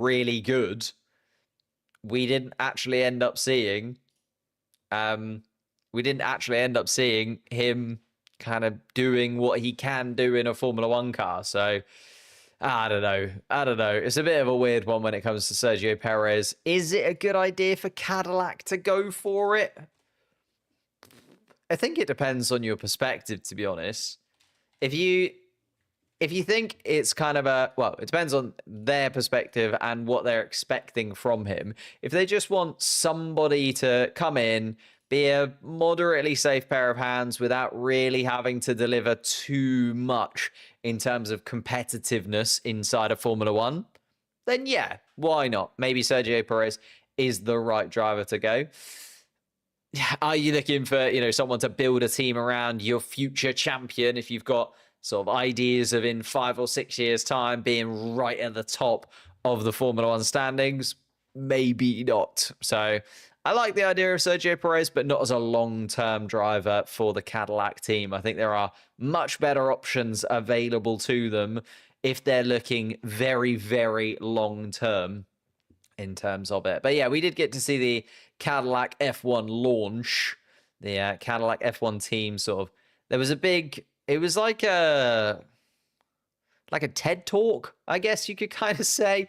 really good, we didn't actually end up seeing him kind of doing what he can do in a Formula One car. So I don't know. It's a bit of a weird one when it comes to Sergio Perez. Is it a good idea for Cadillac to go for it? I think it depends on your perspective, to be honest. If you think it's kind of it depends on their perspective and what they're expecting from him. If they just want somebody to come in, be a moderately safe pair of hands without really having to deliver too much in terms of competitiveness inside of Formula One, then yeah, why not? Maybe Sergio Perez is the right driver to go. Are you looking for, someone to build a team around your future champion if you've got sort of ideas of in 5 or 6 years' time being right at the top of the Formula One standings? Maybe not. So I like the idea of Sergio Perez, but not as a long-term driver for the Cadillac team. I think there are much better options available to them if they're looking very, very long-term in terms of it. But yeah, we did get to see the Cadillac F1 launch, the Cadillac F1 team sort of. There was it was like a TED talk, I guess you could kind of say,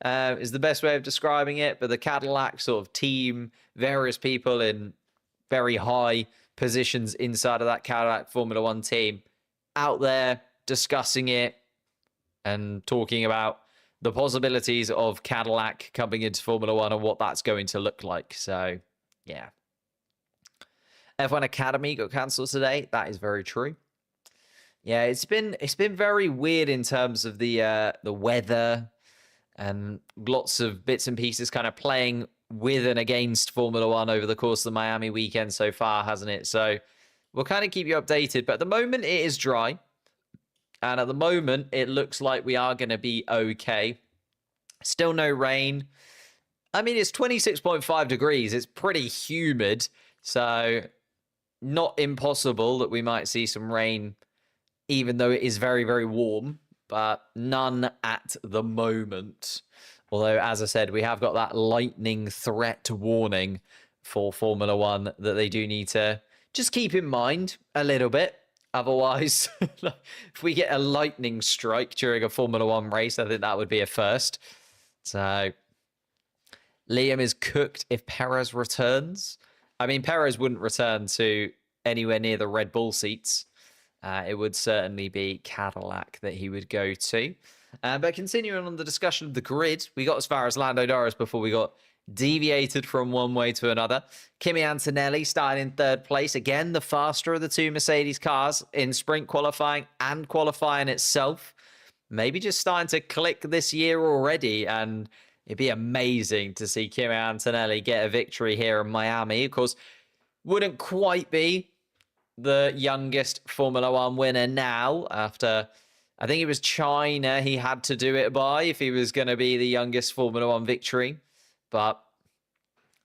is the best way of describing it. But the Cadillac sort of team, various people in very high positions inside of that Cadillac Formula One team out there discussing it and talking about the possibilities of Cadillac coming into Formula One and what that's going to look like. So, yeah. F1 Academy got cancelled today. That is very true. Yeah, it's been very weird in terms of the weather and lots of bits and pieces kind of playing with and against Formula One over the course of the Miami weekend so far, hasn't it? So we'll kind of keep you updated. But at the moment, it is dry. And at the moment, it looks like we are going to be okay. Still no rain. I mean, it's 26.5 degrees. It's pretty humid. So not impossible that we might see some rain, even though it is very, very warm. But none at the moment. Although, as I said, we have got that lightning threat warning for Formula One that they do need to just keep in mind a little bit. Otherwise, if we get a lightning strike during a Formula One race, I think that would be a first. So, Liam is cooked if Perez returns. I mean, Perez wouldn't return to anywhere near the Red Bull seats. It would certainly be Cadillac that he would go to. But continuing on the discussion of the grid, we got as far as Lando Norris before we got deviated from one way to another. Kimi Antonelli starting in third place. Again, the faster of the two Mercedes cars in sprint qualifying and qualifying itself. Maybe just starting to click this year already. And it'd be amazing to see Kimi Antonelli get a victory here in Miami. Of course, wouldn't quite be the youngest Formula One winner now after, I think it was China he had to do it by if he was going to be the youngest Formula One victory. But,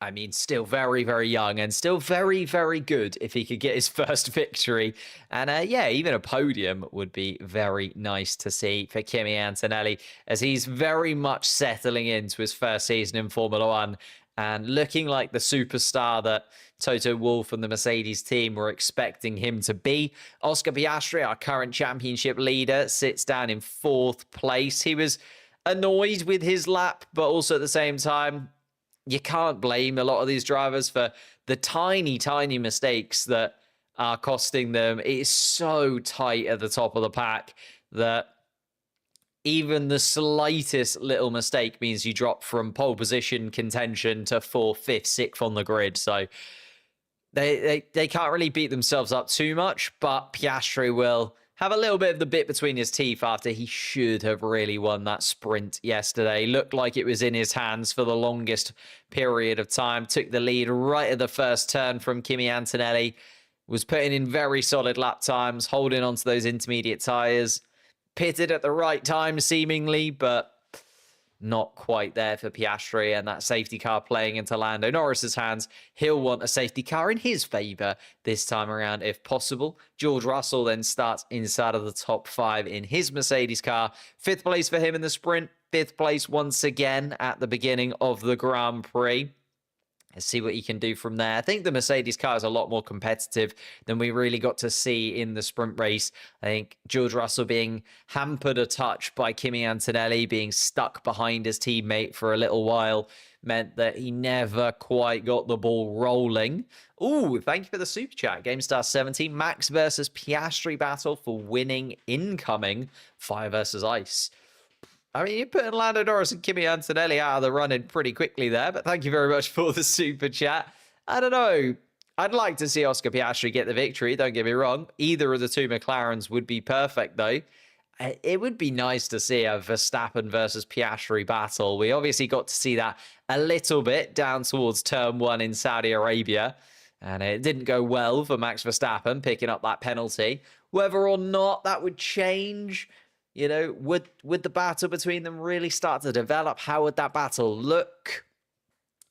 I mean, still very, very young and still very, very good if he could get his first victory. And, yeah, even a podium would be very nice to see for Kimi Antonelli as he's very much settling into his first season in Formula One and looking like the superstar that Toto Wolff and the Mercedes team were expecting him to be. Oscar Piastri, our current championship leader, sits down in fourth place. He was annoyed with his lap, but also at the same time, you can't blame a lot of these drivers for the tiny, tiny mistakes that are costing them. It is so tight at the top of the pack that even the slightest little mistake means you drop from pole position contention to 4th, 5th, 6th on the grid. So they can't really beat themselves up too much, but Piastri will have a little bit of the bit between his teeth after he should have really won that sprint yesterday. Looked like it was in his hands for the longest period of time. Took the lead right at the first turn from Kimi Antonelli. Was putting in very solid lap times, holding onto those intermediate tyres. Pitted at the right time, seemingly, but not quite there for Piastri, and that safety car playing into Lando Norris's hands. He'll want a safety car in his favour this time around, if possible. George Russell then starts inside of the top 5 in his Mercedes car. 5th place for him in the sprint. 5th place once again at the beginning of the Grand Prix. Let's see what he can do from there. I think the Mercedes car is a lot more competitive than we really got to see in the sprint race. I think George Russell being hampered a touch by Kimi Antonelli, being stuck behind his teammate for a little while, meant that he never quite got the ball rolling. Ooh, thank you for the super chat. GameStar 17, Max versus Piastri battle for winning incoming fire versus ice. I mean, you're putting Lando Norris and Kimi Antonelli out of the running pretty quickly there, but thank you very much for the super chat. I don't know. I'd like to see Oscar Piastri get the victory, don't get me wrong. Either of the two McLarens would be perfect, though. It would be nice to see a Verstappen versus Piastri battle. We obviously got to see that a little bit down towards turn 1 in Saudi Arabia, and it didn't go well for Max Verstappen picking up that penalty. Whether or not that would change... You know, would the battle between them really start to develop? How would that battle look?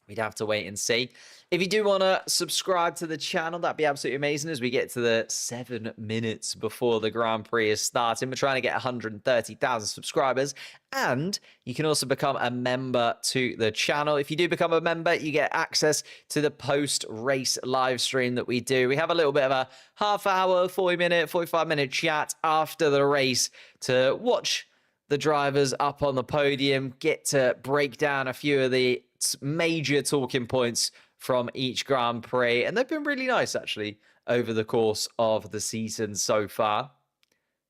We'd have to wait and see. If you do want to subscribe to the channel, that'd be absolutely amazing as we get to the 7 minutes before the Grand Prix is starting. We're trying to get 130,000 subscribers, and you can also become a member to the channel. If you do become a member, you get access to the post-race live stream that we do. We have a little bit of a half-hour, 40-minute, 45-minute chat after the race to watch the drivers up on the podium, get to break down a few of the major talking points from each Grand Prix, and they've been really nice actually over the course of the season so far.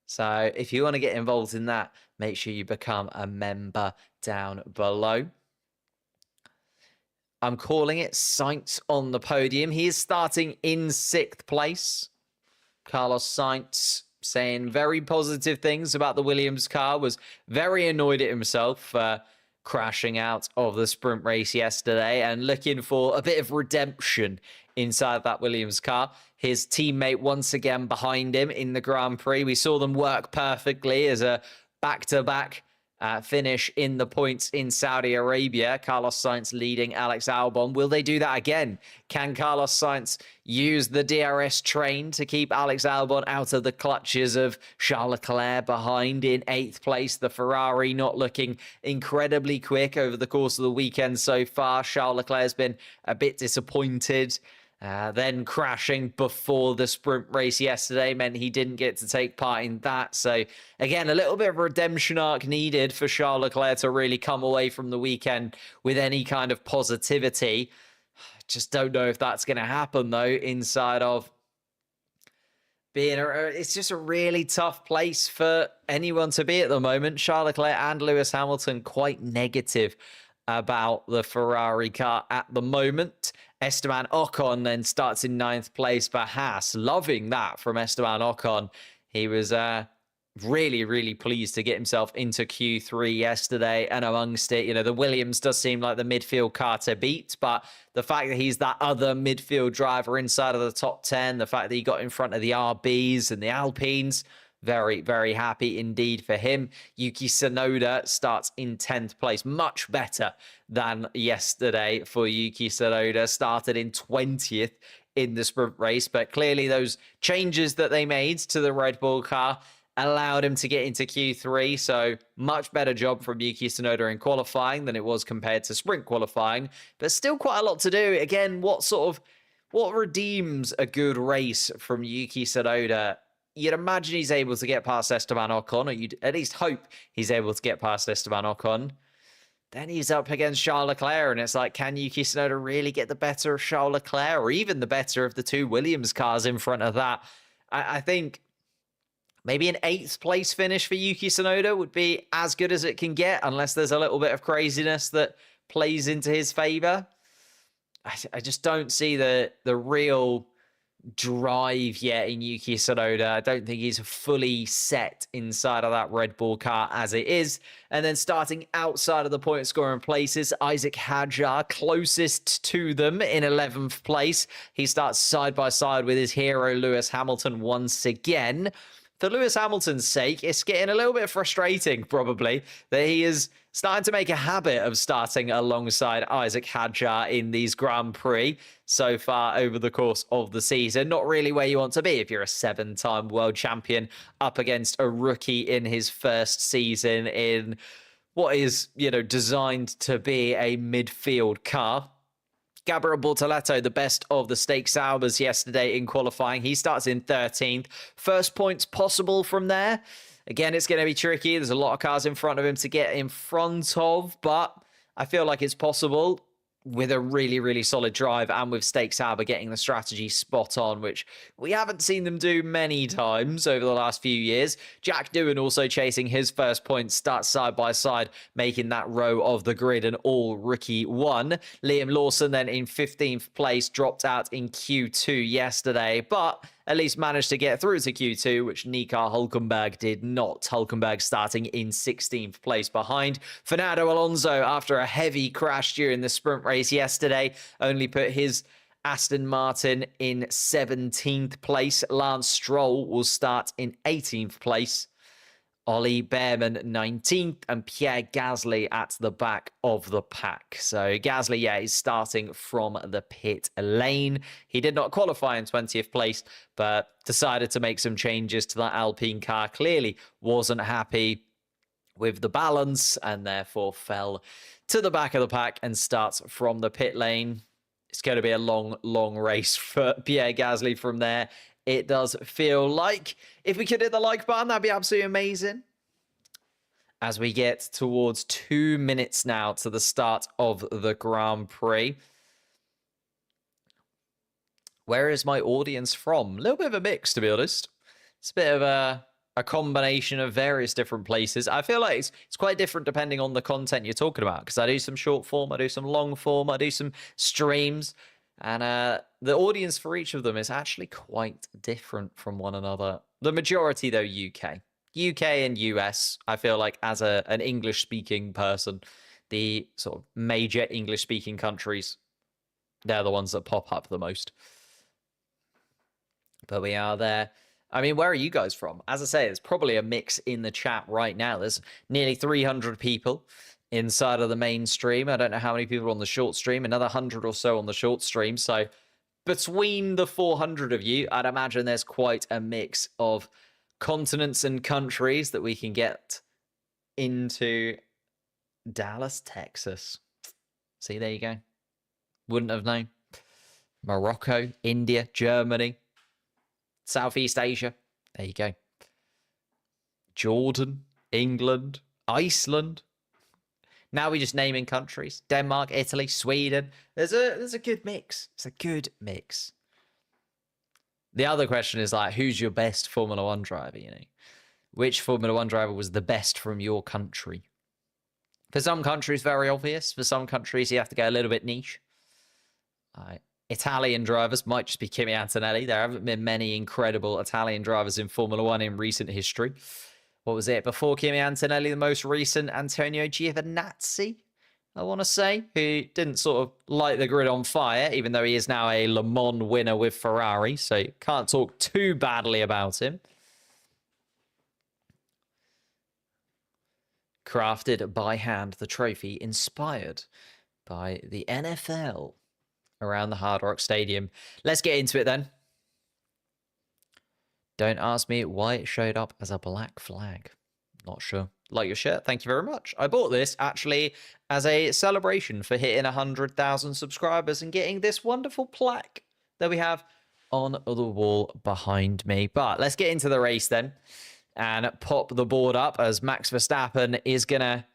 So if you want to get involved in that, make sure you become a member down below. I'm calling it Sainz on the podium. He is starting in 6th place. Carlos Sainz saying very positive things about the Williams car, was very annoyed at himself crashing out of the sprint race yesterday and looking for a bit of redemption inside that Williams car. His teammate once again behind him in the Grand Prix. We saw them work perfectly as a back-to-back finish in the points in Saudi Arabia. Carlos Sainz leading Alex Albon. Will they do that again? Can Carlos Sainz use the DRS train to keep Alex Albon out of the clutches of Charles Leclerc behind in 8th place? The Ferrari not looking incredibly quick over the course of the weekend so far. Charles Leclerc has been a bit disappointed. Then crashing before the sprint race yesterday meant he didn't get to take part in that. So, again, a little bit of a redemption arc needed for Charles Leclerc to really come away from the weekend with any kind of positivity. Just don't know if that's going to happen, though, inside of being it's just a really tough place for anyone to be at the moment. Charles Leclerc and Lewis Hamilton quite negative about the Ferrari car at the moment. Esteban Ocon then starts in 9th place for Haas. Loving that from Esteban Ocon. He was really, really pleased to get himself into Q3 yesterday, and amongst it, you know, the Williams does seem like the midfield car to beat, but the fact that he's that other midfield driver inside of the top 10, the fact that he got in front of the RBs and the Alpines, very, very happy indeed for him. Yuki Tsunoda starts in 10th place. Much better than yesterday for Yuki Tsunoda. Started in 20th in the sprint race, but clearly those changes that they made to the Red Bull car allowed him to get into Q3. So much better job from Yuki Tsunoda in qualifying than it was compared to sprint qualifying, but still quite a lot to do. Again, what redeems a good race from Yuki Tsunoda? You'd imagine he's able to get past Esteban Ocon, or you'd at least hope he's able to get past Esteban Ocon. Then he's up against Charles Leclerc, and it's like, can Yuki Tsunoda really get the better of Charles Leclerc, or even the better of the two Williams cars in front of that? I think maybe an 8th place finish for Yuki Tsunoda would be as good as it can get, unless there's a little bit of craziness that plays into his favor. I just don't see the real drive yet in Yuki Tsunoda. I don't think he's fully set inside of that Red Bull car as it is. And then starting outside of the point scoring places, Isaac Hadjar closest to them in 11th place. He starts side by side with his hero Lewis Hamilton once again. For Lewis Hamilton's sake, it's getting a little bit frustrating, probably, that he is starting to make a habit of starting alongside Isaac Hadjar in these Grand Prix so far over the course of the season. Not really where you want to be if you're a 7-time world champion up against a rookie in his first season in what is, designed to be a midfield car. Gabriel Bortoleto, the best of the stake Saubers yesterday in qualifying. He starts in 13th. First points possible from there. Again, it's going to be tricky. There's a lot of cars in front of him to get in front of, but I feel like it's possible with a really, really solid drive and with Stake Sauber getting the strategy spot on, which we haven't seen them do many times over the last few years. Jack Doohan also chasing his first point, starts side by side, making that row of the grid an all-rookie one. Liam Lawson then in 15th place, dropped out in Q2 yesterday, but at least managed to get through to Q2, which Nikar Hulkenberg did not. Hulkenberg starting in 16th place behind. Fernando Alonso, after a heavy crash during the sprint race yesterday, only put his Aston Martin in 17th place. Lance Stroll will start in 18th place. Ollie Behrman 19th, and Pierre Gasly at the back of the pack. So Gasly, is starting from the pit lane. He did not qualify in 20th place, but decided to make some changes to that Alpine car. Clearly wasn't happy with the balance and therefore fell to the back of the pack and starts from the pit lane. It's going to be a long, long race for Pierre Gasly from there. It does feel like. If we could hit the like button, that'd be absolutely amazing. As we get towards 2 minutes now to the start of the Grand Prix. Where is my audience from? A little bit of a mix, to be honest. It's a bit of a combination of various different places. I feel like it's quite different depending on the content you're talking about, because I do some short form, I do some long form, I do some streams. And the audience for each of them is actually quite different from one another. The majority, though, UK. UK and US, I feel like as an English-speaking person, the sort of major English-speaking countries, they're the ones that pop up the most. But we are there. I mean, where are you guys from? As I say, there's probably a mix in the chat right now. There's nearly 300 people inside of the main stream. I don't know how many people are on the short stream, another 100 or so on the short stream. So between the 400 of you, I'd imagine there's quite a mix of continents and countries that we can get into. Dallas, Texas. See, there you go. Wouldn't have known. Morocco, India, Germany, Southeast Asia. There you go. Jordan, England, Iceland. Now we're just naming countries. Denmark, Italy, Sweden. There's a good mix. It's a good mix. The other question is like, who's your best Formula One driver, Which Formula One driver was the best from your country? For some countries, very obvious. For some countries, you have to go a little bit niche. Italian drivers might just be Kimi Antonelli. There haven't been many incredible Italian drivers in Formula One in recent history. What was it? Before Kimi Antonelli, the most recent, Antonio Giovinazzi, I want to say, who didn't sort of light the grid on fire, even though he is now a Le Mans winner with Ferrari, so you can't talk too badly about him. Crafted by hand, the trophy inspired by the NFL around the Hard Rock Stadium. Let's get into it then. Don't ask me why it showed up as a black flag. Not sure. Like your shirt, thank you very much. I bought this actually as a celebration for hitting 100,000 subscribers and getting this wonderful plaque that we have on the wall behind me. But let's get into the race then and pop the board up as Max Verstappen is going to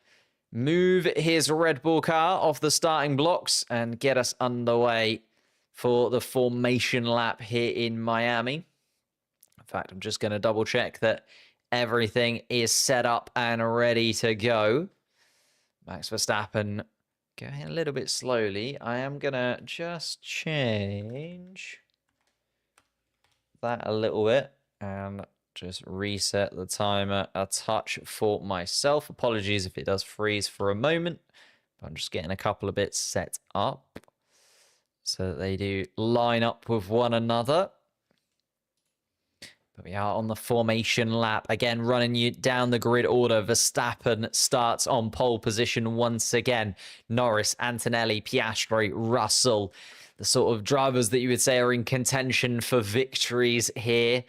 move his Red Bull car off the starting blocks and get us underway for the formation lap here in Miami. In fact, I'm just going to double check that everything is set up and ready to go. Max Verstappen going a little bit slowly. I am going to just change that a little bit and just reset the timer a touch for myself. Apologies if it does freeze for a moment. But I'm just getting a couple of bits set up so that they do line up with one another. But we are on the formation lap. Again, running you down the grid order. Verstappen starts on pole position once again. Norris, Antonelli, Piastri, Russell. The sort of drivers that you would say are in contention for victories here.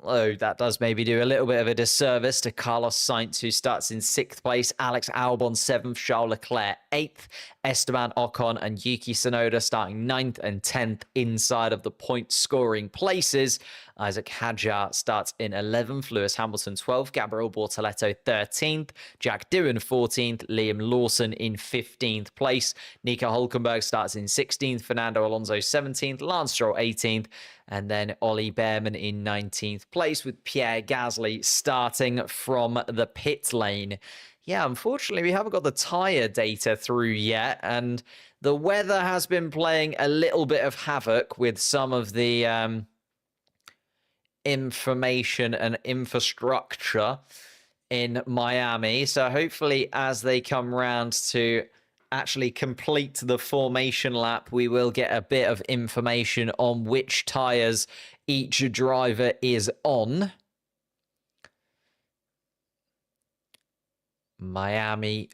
Although that does maybe do a little bit of a disservice to Carlos Sainz, who starts in 6th place, Alex Albon 7th, Charles Leclerc 8th, Esteban Ocon and Yuki Tsunoda starting 9th and 10th inside of the point scoring places. Isaac Hadjar starts in 11th, Lewis Hamilton 12th, Gabriel Bortoleto 13th, Jack Doohan 14th, Liam Lawson in 15th place, Nico Hulkenberg starts in 16th, Fernando Alonso 17th, Lance Stroll 18th, and then Ollie Behrman in 19th place, with Pierre Gasly starting from the pit lane. Yeah, unfortunately, we haven't got the tyre data through yet, and the weather has been playing a little bit of havoc with some of the information and infrastructure in Miami. So hopefully, as they come round to actually complete the formation lap, we will get a bit of information on which tyres each driver is on. Miami,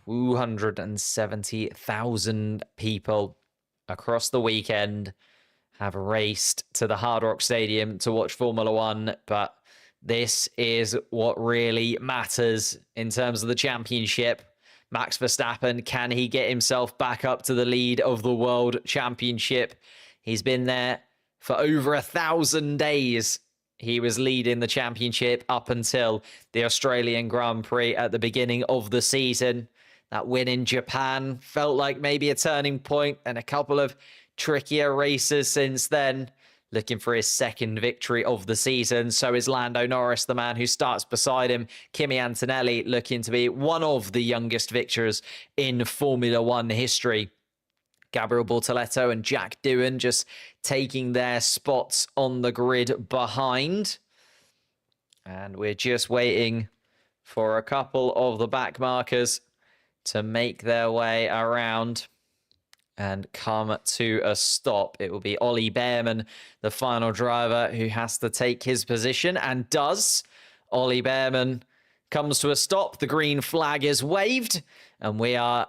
270,000 people across the weekend have raced to the Hard Rock Stadium to watch Formula One, but this is what really matters in terms of the championship. Max Verstappen, can he get himself back up to the lead of the World Championship? He's been there for over 1,000 days. He was leading the championship up until the Australian Grand Prix at the beginning of the season. That win in Japan felt like maybe a turning point, and a couple of trickier races since then. Looking for his second victory of the season. So is Lando Norris, the man who starts beside him. Kimi Antonelli looking to be one of the youngest victors in Formula One history. Gabriel Bortoleto and Jack Doohan just taking their spots on the grid behind. And we're just waiting for a couple of the back markers to make their way around and come to a stop. It will be Ollie Behrman, the final driver, who has to take his position, and does. Ollie Behrman comes to a stop. The green flag is waved, and we are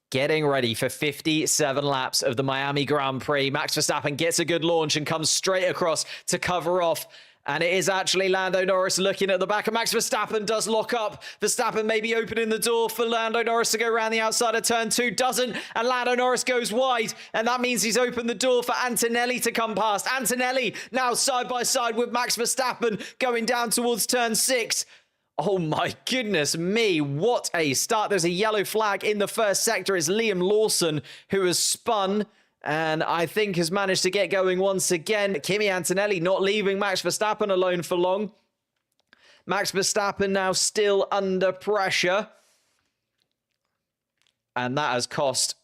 getting ready for 57 laps of the Miami Grand Prix. Max Verstappen gets a good launch and comes straight across to cover off. And it is actually Lando Norris looking at the back, and Max Verstappen does lock up. Verstappen maybe opening the door for Lando Norris to go around the outside of turn 2. Doesn't, and Lando Norris goes wide. And that means he's opened the door for Antonelli to come past. Antonelli now side by side with Max Verstappen going down towards turn 6. Oh my goodness me, what a start. There's a yellow flag in the first sector. It's Liam Lawson who has spun and I think has managed to get going once again. Kimi Antonelli not leaving Max Verstappen alone for long. Max Verstappen now still under pressure. And that has cost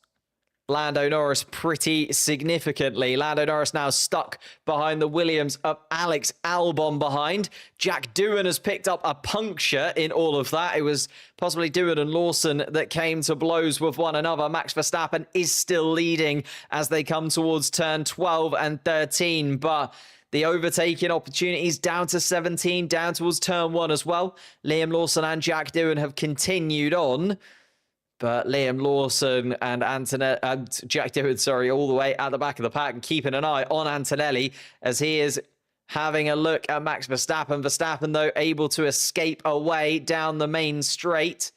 Lando Norris pretty significantly. Lando Norris now stuck behind the Williams of Alex Albon behind. Jack Doohan has picked up a puncture in all of that. It was possibly Doohan and Lawson that came to blows with one another. Max Verstappen is still leading as they come towards turn 12 and 13, but the overtaking opportunities down to 17, down towards turn 1 as well. Liam Lawson and Jack Doohan have continued on. But Liam Lawson and Jack Doohan, all the way at the back of the pack and keeping an eye on Antonelli as he is having a look at Max Verstappen. Verstappen, though, able to escape away down the main straight.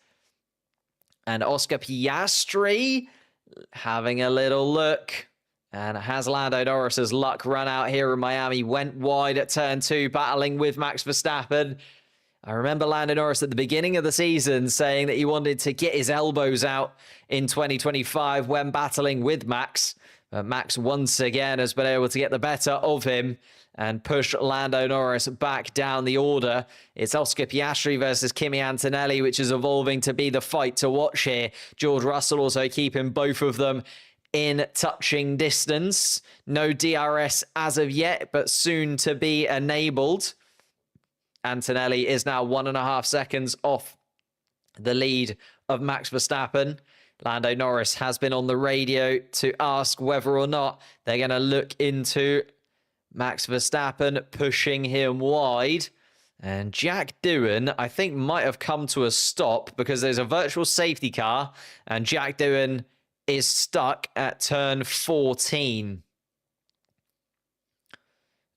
And Oscar Piastri having a little look. And has Lando Norris's luck run out here in Miami? Went wide at turn 2, battling with Max Verstappen. I remember Lando Norris at the beginning of the season saying that he wanted to get his elbows out in 2025 when battling with Max. But Max once again has been able to get the better of him and push Lando Norris back down the order. It's Oscar Piastri versus Kimi Antonelli, which is evolving to be the fight to watch here. George Russell also keeping both of them in touching distance. No DRS as of yet, but soon to be enabled. Antonelli is now 1.5 seconds off the lead of Max Verstappen. Lando Norris has been on the radio to ask whether or not they're going to look into Max Verstappen pushing him wide. And Jack Doohan, I think, might have come to a stop because there's a virtual safety car and Jack Doohan is stuck at turn 14.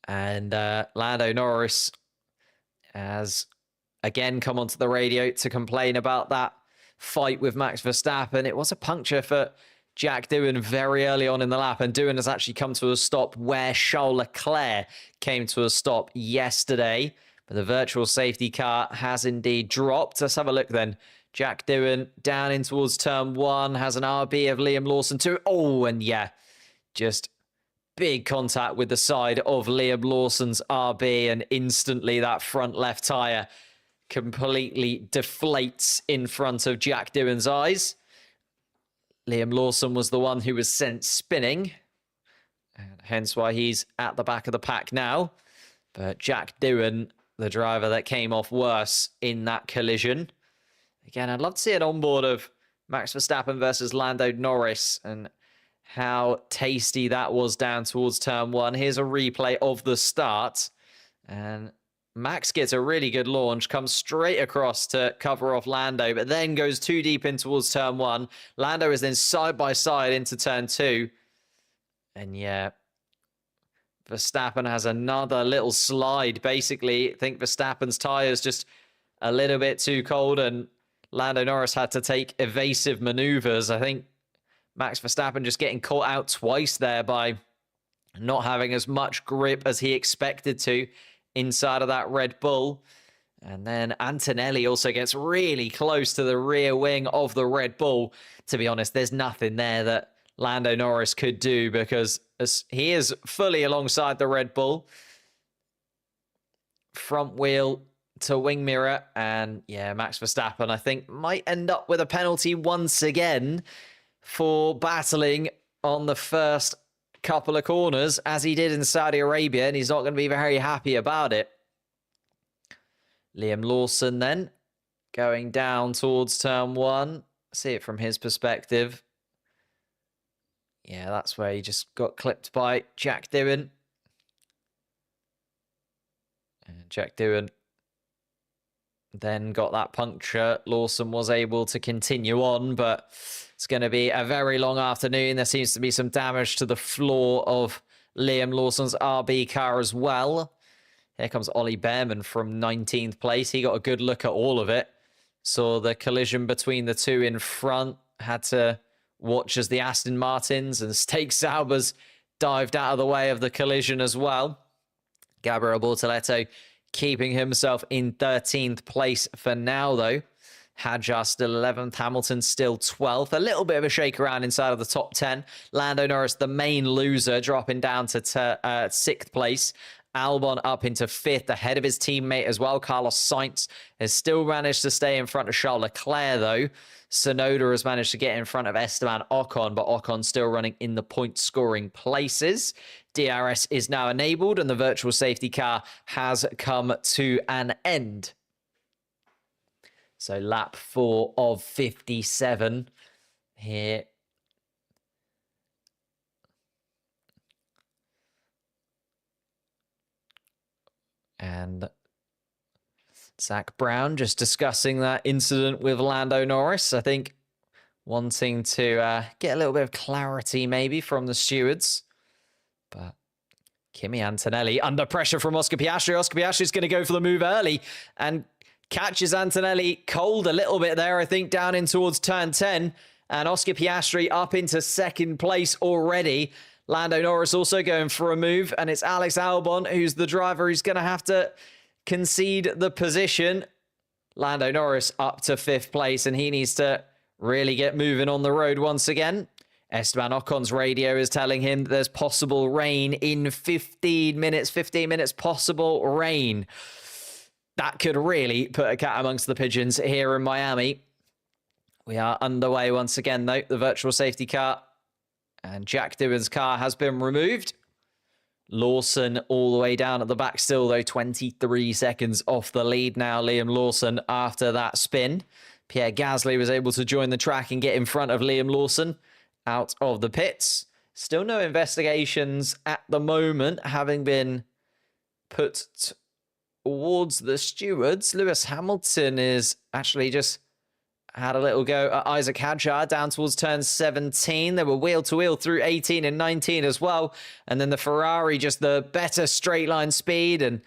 And Lando Norris has again come onto the radio to complain about that fight with Max Verstappen. It was a puncture for Jack Doohan very early on in the lap, and Doohan has actually come to a stop where Charles Leclerc came to a stop yesterday. But the virtual safety car has indeed dropped. Let's have a look then. Jack Doohan down in towards turn 1, has an RB of Liam Lawson too. Oh, and yeah, just big contact with the side of Liam Lawson's RB, and instantly that front left tyre completely deflates in front of Jack Doohan's eyes. Liam Lawson was the one who was sent spinning, and hence why he's at the back of the pack now. But Jack Doohan, the driver that came off worse in that collision. Again, I'd love to see an onboard of Max Verstappen versus Lando Norris and how tasty that was down towards turn 1. Here's a replay of the start. And Max gets a really good launch, comes straight across to cover off Lando, but then goes too deep in towards turn 1. Lando is then side by side into turn 2. And yeah, Verstappen has another little slide. Basically, I think Verstappen's tyres just a little bit too cold, and Lando Norris had to take evasive maneuvers. I think Max Verstappen just getting caught out twice there by not having as much grip as he expected to inside of that Red Bull. And then Antonelli also gets really close to the rear wing of the Red Bull. To be honest, there's nothing there that Lando Norris could do because he is fully alongside the Red Bull. Front wheel to wing mirror. And yeah, Max Verstappen, I think, might end up with a penalty once again for battling on the first couple of corners, as he did in Saudi Arabia, and he's not going to be very happy about it. Liam Lawson then going down towards turn 1. See it from his perspective. Yeah, that's where he just got clipped by Jack Doohan. And Jack Doohan then got that puncture. Lawson was able to continue on, but it's going to be a very long afternoon. There seems to be some damage to the floor of Liam Lawson's RB car as well. Here comes Ollie Behrman from 19th place. He got a good look at all of it. Saw the collision between the two in front. Had to watch as the Aston Martins and Stake Saubers dived out of the way of the collision as well. Gabriel Bortoletto keeping himself in 13th place for now, though. Hadjar still 11th. Hamilton still 12th. A little bit of a shake around inside of the top 10. Lando Norris, the main loser, dropping down to 6th place. Albon up into 5th, ahead of his teammate as well. Carlos Sainz has still managed to stay in front of Charles Leclerc, though. Tsunoda has managed to get in front of Esteban Ocon, but Ocon still running in the point-scoring places. DRS is now enabled, and the virtual safety car has come to an end. So lap 4 of 57 here. And Zach Brown just discussing that incident with Lando Norris. I think wanting to get a little bit of clarity maybe from the stewards. But Kimi Antonelli under pressure from Oscar Piastri. Oscar Piastri's going to go for the move early and catches Antonelli cold a little bit there, I think, down in towards turn 10. And Oscar Piastri up into 2nd place already. Lando Norris also going for a move, and it's Alex Albon who's the driver who's going to have to concede the position. Lando Norris up to 5th place, and he needs to really get moving on the road once again. Esteban Ocon's radio is telling him there's possible rain in 15 minutes. 15 minutes possible rain. That could really put a cat amongst the pigeons here in Miami. We are underway once again, though. The virtual safety car and Jack Doohan's car has been removed. Lawson all the way down at the back still, though. 23 seconds off the lead now, Liam Lawson, after that spin. Pierre Gasly was able to join the track and get in front of Liam Lawson out of the pits. Still no investigations at the moment having been put towards the stewards. Lewis Hamilton is actually just had a little go at Isaac Hadjar down towards turn 17. They were wheel to wheel through 18 and 19 as well. And then the Ferrari, just the better straight line speed, and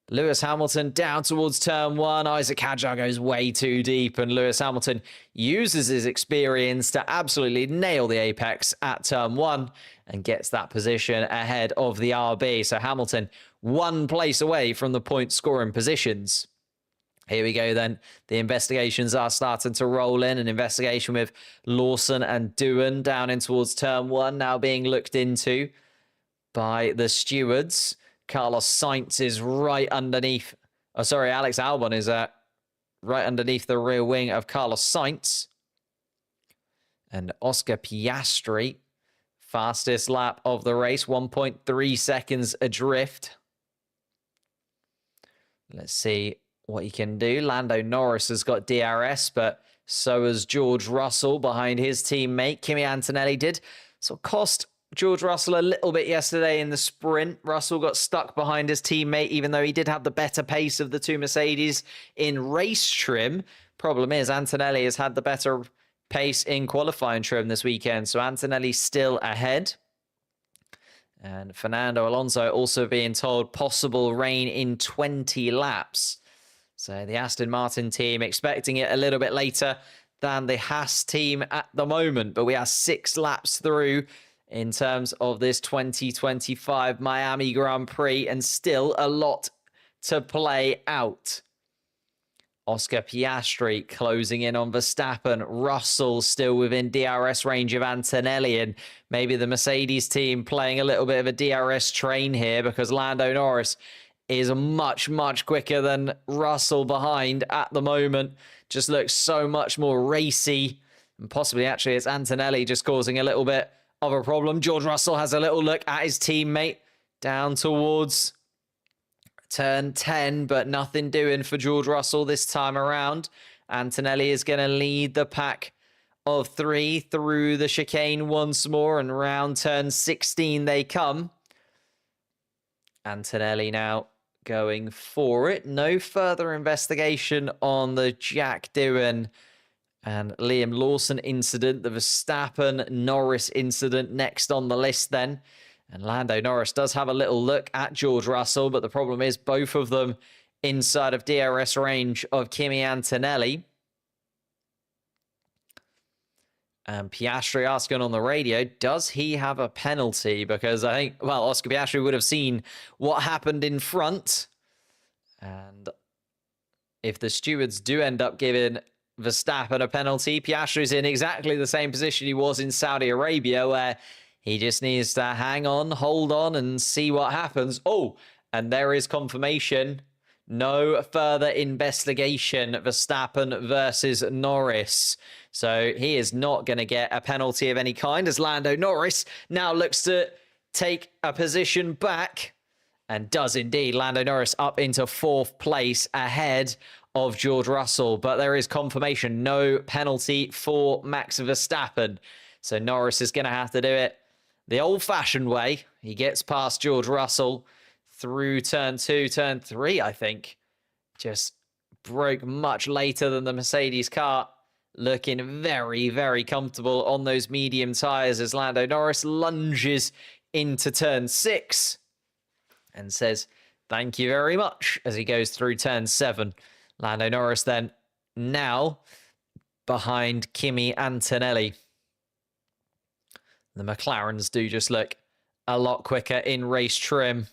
Lewis Hamilton down towards turn 1. Isaac Hadjar goes way too deep, and Lewis Hamilton uses his experience to absolutely nail the apex at turn 1 and gets that position ahead of the RB. So Hamilton 1 place away from the point scoring positions. Here we go then. The investigations are starting to roll in. An investigation with Lawson and Doohan down in towards turn 1 now being looked into by the stewards. Carlos Sainz is right underneath. Oh, sorry, Alex Albon is right underneath the rear wing of Carlos Sainz. And Oscar Piastri, fastest lap of the race, 1.3 seconds adrift. Let's see what he can do. Lando Norris has got DRS, but so has George Russell behind his teammate. Kimi Antonelli did sort of cost George Russell a little bit yesterday in the sprint. Russell got stuck behind his teammate, even though he did have the better pace of the two Mercedes in race trim. Problem is, Antonelli has had the better pace in qualifying trim this weekend, so Antonelli still ahead. And Fernando Alonso also being told possible rain in 20 laps. So the Aston Martin team expecting it a little bit later than the Haas team at the moment, but we are 6 laps through in terms of this 2025 Miami Grand Prix, and still a lot to play out. Oscar Piastri closing in on Verstappen. Russell still within DRS range of Antonelli, and maybe the Mercedes team playing a little bit of a DRS train here, because Lando Norris is much, much quicker than Russell behind at the moment. Just looks so much more racy, and possibly actually it's Antonelli just causing a little bit of a problem. George Russell has a little look at his teammate down towards turn 10, but nothing doing for George Russell this time around. Antonelli is going to lead the pack of 3 through the chicane once more, and round turn 16 they come. Antonelli now going for it. No further investigation on the Jack Doohan and Liam Lawson incident. The Verstappen-Norris incident next on the list then. And Lando Norris does have a little look at George Russell, but the problem is both of them inside of DRS range of Kimi Antonelli. And Piastri asking on the radio, does he have a penalty? Because I think, well, Oscar Piastri would have seen what happened in front. And if the stewards do end up giving Verstappen a penalty, Piastri's in exactly the same position he was in Saudi Arabia, where he just needs to hang on, hold on, and see what happens. Oh, and there is confirmation. No further investigation. Verstappen versus Norris. So he is not going to get a penalty of any kind, as Lando Norris now looks to take a position back, and does indeed. Lando Norris up into 4th place ahead of George Russell. But there is confirmation. No penalty for Max Verstappen. So Norris is going to have to do it the old-fashioned way. He gets past George Russell through turn 2, turn 3, I think. Just broke much later than the Mercedes car. Looking very, very comfortable on those medium tyres as Lando Norris lunges into turn 6 and says, thank you very much, as he goes through turn 7. Lando Norris then now behind Kimi Antonelli. The McLarens do just look a lot quicker in race trim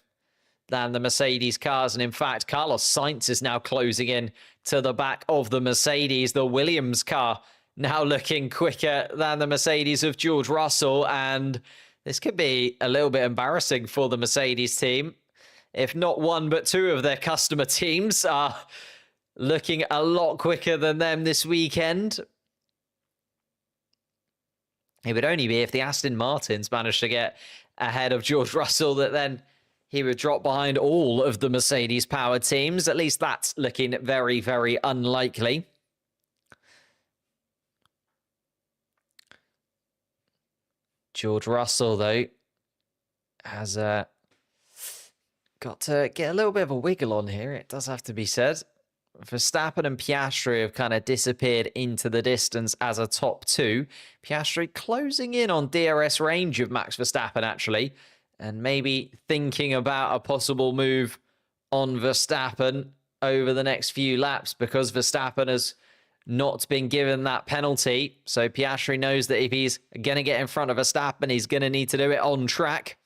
than the Mercedes cars. And in fact, Carlos Sainz is now closing in to the back of the Mercedes. The Williams car now looking quicker than the Mercedes of George Russell. And this could be a little bit embarrassing for the Mercedes team, if not one, but 2 of their customer teams are looking a lot quicker than them this weekend. It would only be if the Aston Martins managed to get ahead of George Russell that then he would drop behind all of the Mercedes-powered teams. At least that's looking very, very unlikely. George Russell, though, has got to get a little bit of a wiggle on here. It does have to be said. Verstappen and Piastri have kind of disappeared into the distance as a top two. Piastri closing in on DRS range of Max Verstappen, actually, and maybe thinking about a possible move on Verstappen over the next few laps because Verstappen has not been given that penalty. So Piastri knows that if he's going to get in front of Verstappen, he's going to need to do it on track.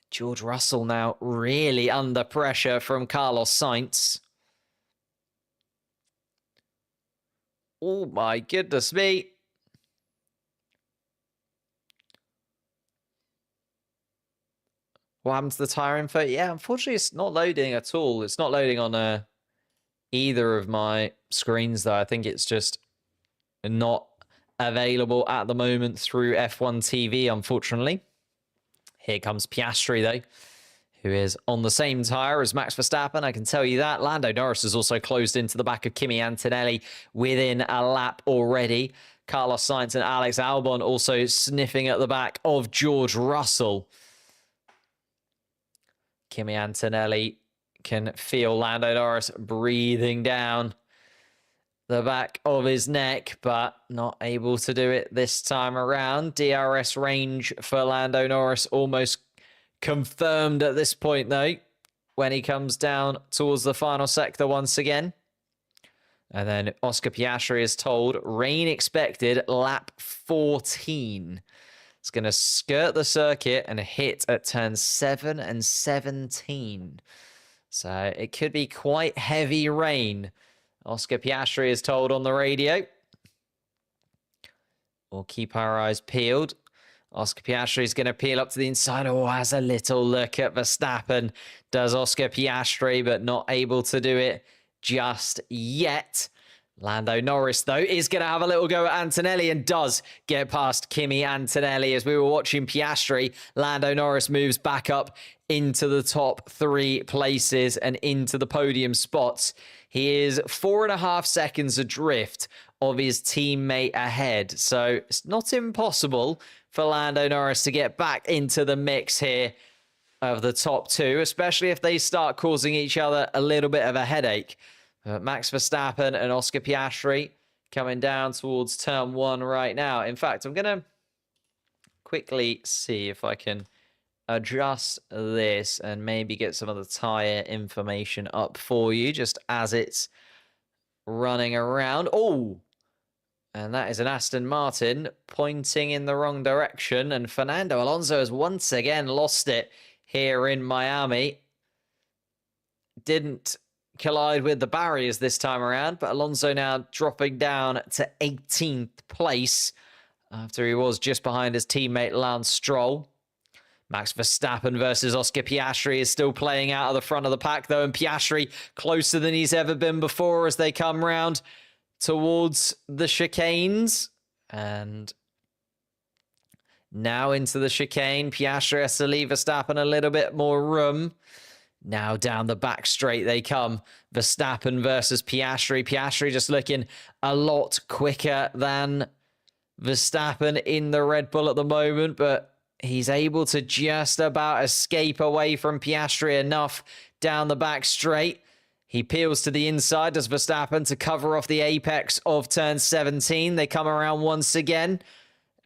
George Russell now really under pressure from Carlos Sainz. Oh my goodness me. What happened to the tyre info? Yeah, unfortunately, it's not loading at all. It's not loading on either of my screens, though. I think it's just not available at the moment through F1 TV, unfortunately. Here comes Piastri, though, who is on the same tyre as Max Verstappen. I can tell you that. Lando Norris has also closed into the back of Kimi Antonelli within a lap already. Carlos Sainz and Alex Albon also sniffing at the back of George Russell. Kimi Antonelli can feel Lando Norris breathing down the back of his neck, but not able to do it this time around. DRS range for Lando Norris almost confirmed at this point, though, when he comes down towards the final sector once again. And then Oscar Piastri is told, rain expected, lap 14. It's going to skirt the circuit and hit at turns 7 and 17. So it could be quite heavy rain. Oscar Piastri is told on the radio. We'll keep our eyes peeled. Oscar Piastri is going to peel up to the inside. Oh, has a little look at Verstappen. Does Oscar Piastri, but not able to do it just yet. Lando Norris, though, is going to have a little go at Antonelli and does get past Kimi Antonelli. As we were watching Piastri, Lando Norris moves back up into the top 3 places and into the podium spots. He is 4.5 seconds adrift of his teammate ahead. So it's not impossible for Lando Norris to get back into the mix here of the top 2, especially if they start causing each other a little bit of a headache. Max Verstappen and Oscar Piastri coming down towards turn 1 right now. In fact, I'm going to quickly see if I can adjust this and maybe get some of the tyre information up for you just as it's running around. Oh, and that is an Aston Martin pointing in the wrong direction, and Fernando Alonso has once again lost it here in Miami. Didn't collide with the barriers this time around, but Alonso now dropping down to 18th place after he was just behind his teammate Lance Stroll. Max Verstappen versus Oscar Piastri is still playing out of the front of the pack, though, and Piastri closer than he's ever been before as they come round towards the chicanes. And now into the chicane, Piastri has to leave Verstappen a little bit more room. Now down the back straight they come. Verstappen versus Piastri. Piastri just looking a lot quicker than Verstappen in the Red Bull at the moment, but he's able to just about escape away from Piastri enough down the back straight. He peels to the inside, does Verstappen, to cover off the apex of turn 17. They come around once again.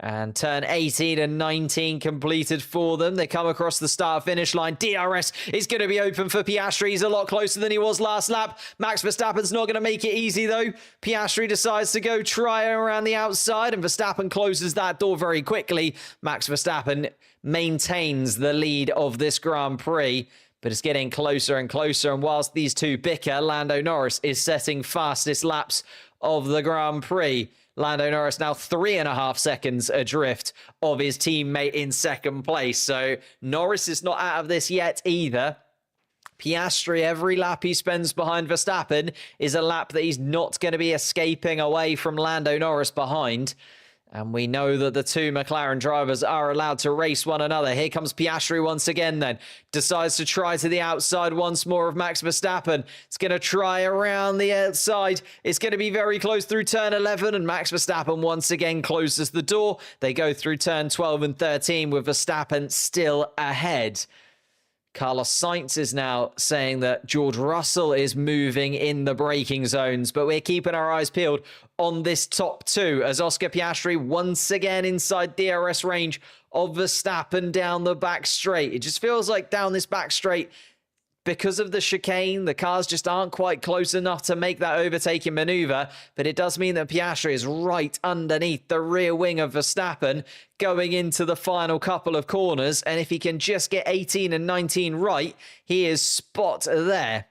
And turn 18 and 19 completed for them. They come across the start-finish line. DRS is going to be open for Piastri. He's a lot closer than he was last lap. Max Verstappen's not going to make it easy, though. Piastri decides to go try around the outside, and Verstappen closes that door very quickly. Max Verstappen maintains the lead of this Grand Prix, but it's getting closer and closer. And whilst these two bicker, Lando Norris is setting fastest laps of the Grand Prix. Lando Norris now 3.5 seconds adrift of his teammate in second place. So Norris is not out of this yet either. Piastri, every lap he spends behind Verstappen is a lap that he's not going to be escaping away from Lando Norris behind. And we know that the two McLaren drivers are allowed to race one another. Here comes Piastri once again then. Decides to try to the outside once more of Max Verstappen. It's going to try around the outside. It's going to be very close through turn 11. And Max Verstappen once again closes the door. They go through turn 12 and 13 with Verstappen still ahead. Carlos Sainz is now saying that George Russell is moving in the braking zones, but we're keeping our eyes peeled on this top two as Oscar Piastri once again inside DRS range of Verstappen down the back straight. It just feels like down this back straight, because of the chicane, the cars just aren't quite close enough to make that overtaking maneuver, but it does mean that Piastri is right underneath the rear wing of Verstappen going into the final couple of corners, and if he can just get 18 and 19 right, he is spot there.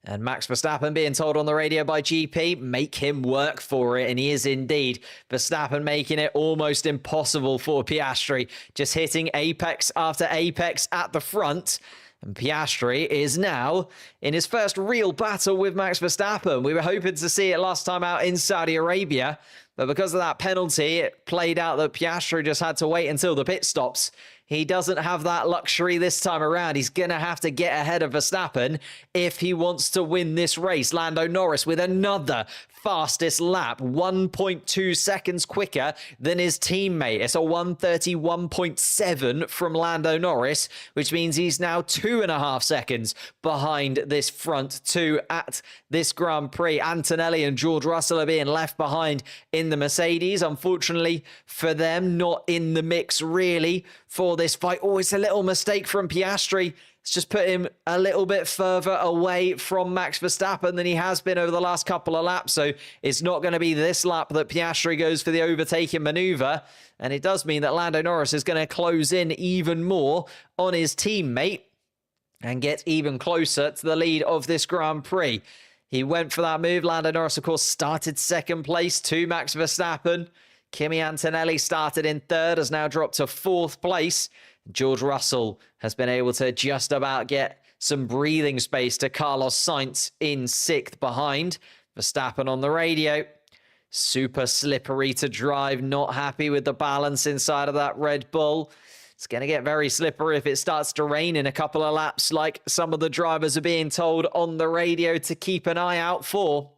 And Max Verstappen being told on the radio by GP, make him work for it, and he is indeed. Verstappen making it almost impossible for Piastri, just hitting apex after apex at the front. And Piastri is now in his first real battle with Max Verstappen. We were hoping to see it last time out in Saudi Arabia, but because of that penalty, it played out that Piastri just had to wait until the pit stops. He doesn't have that luxury this time around. He's going to have to get ahead of Verstappen if he wants to win this race. Lando Norris with another fastest lap, 1.2 seconds quicker than his teammate. It's a 1:31.7 from Lando Norris, which means he's now 2.5 seconds behind this front two at this Grand Prix. Antonelli and George Russell are being left behind in the Mercedes. Unfortunately for them, not in the mix really for this fight. Oh, it's a little mistake from Piastri. It's just put him a little bit further away from Max Verstappen than he has been over the last couple of laps. So it's not going to be this lap that Piastri goes for the overtaking maneuver. And it does mean that Lando Norris is going to close in even more on his teammate and get even closer to the lead of this Grand Prix. He went for that move. Lando Norris, of course, started second place to Max Verstappen. Kimi Antonelli started in third, has now dropped to fourth place. George Russell has been able to just about get some breathing space to Carlos Sainz in sixth behind. Verstappen on the radio. Super slippery to drive, not happy with the balance inside of that Red Bull. It's going to get very slippery if it starts to rain in a couple of laps, like some of the drivers are being told on the radio to keep an eye out for.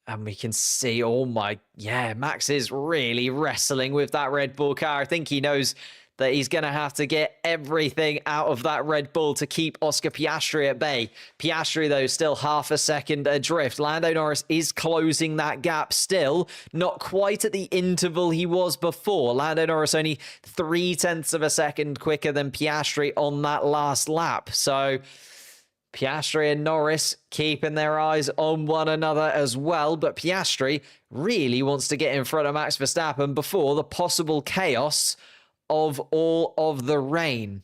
And we can see, Max is really wrestling with that Red Bull car. I think he knows that he's going to have to get everything out of that Red Bull to keep Oscar Piastri at bay. Piastri, though, still half a second adrift. Lando Norris is closing that gap still, not quite at the interval he was before. Lando Norris only 0.3 of a second quicker than Piastri on that last lap. So Piastri and Norris keeping their eyes on one another as well, but Piastri really wants to get in front of Max Verstappen before the possible chaos of all of the rain.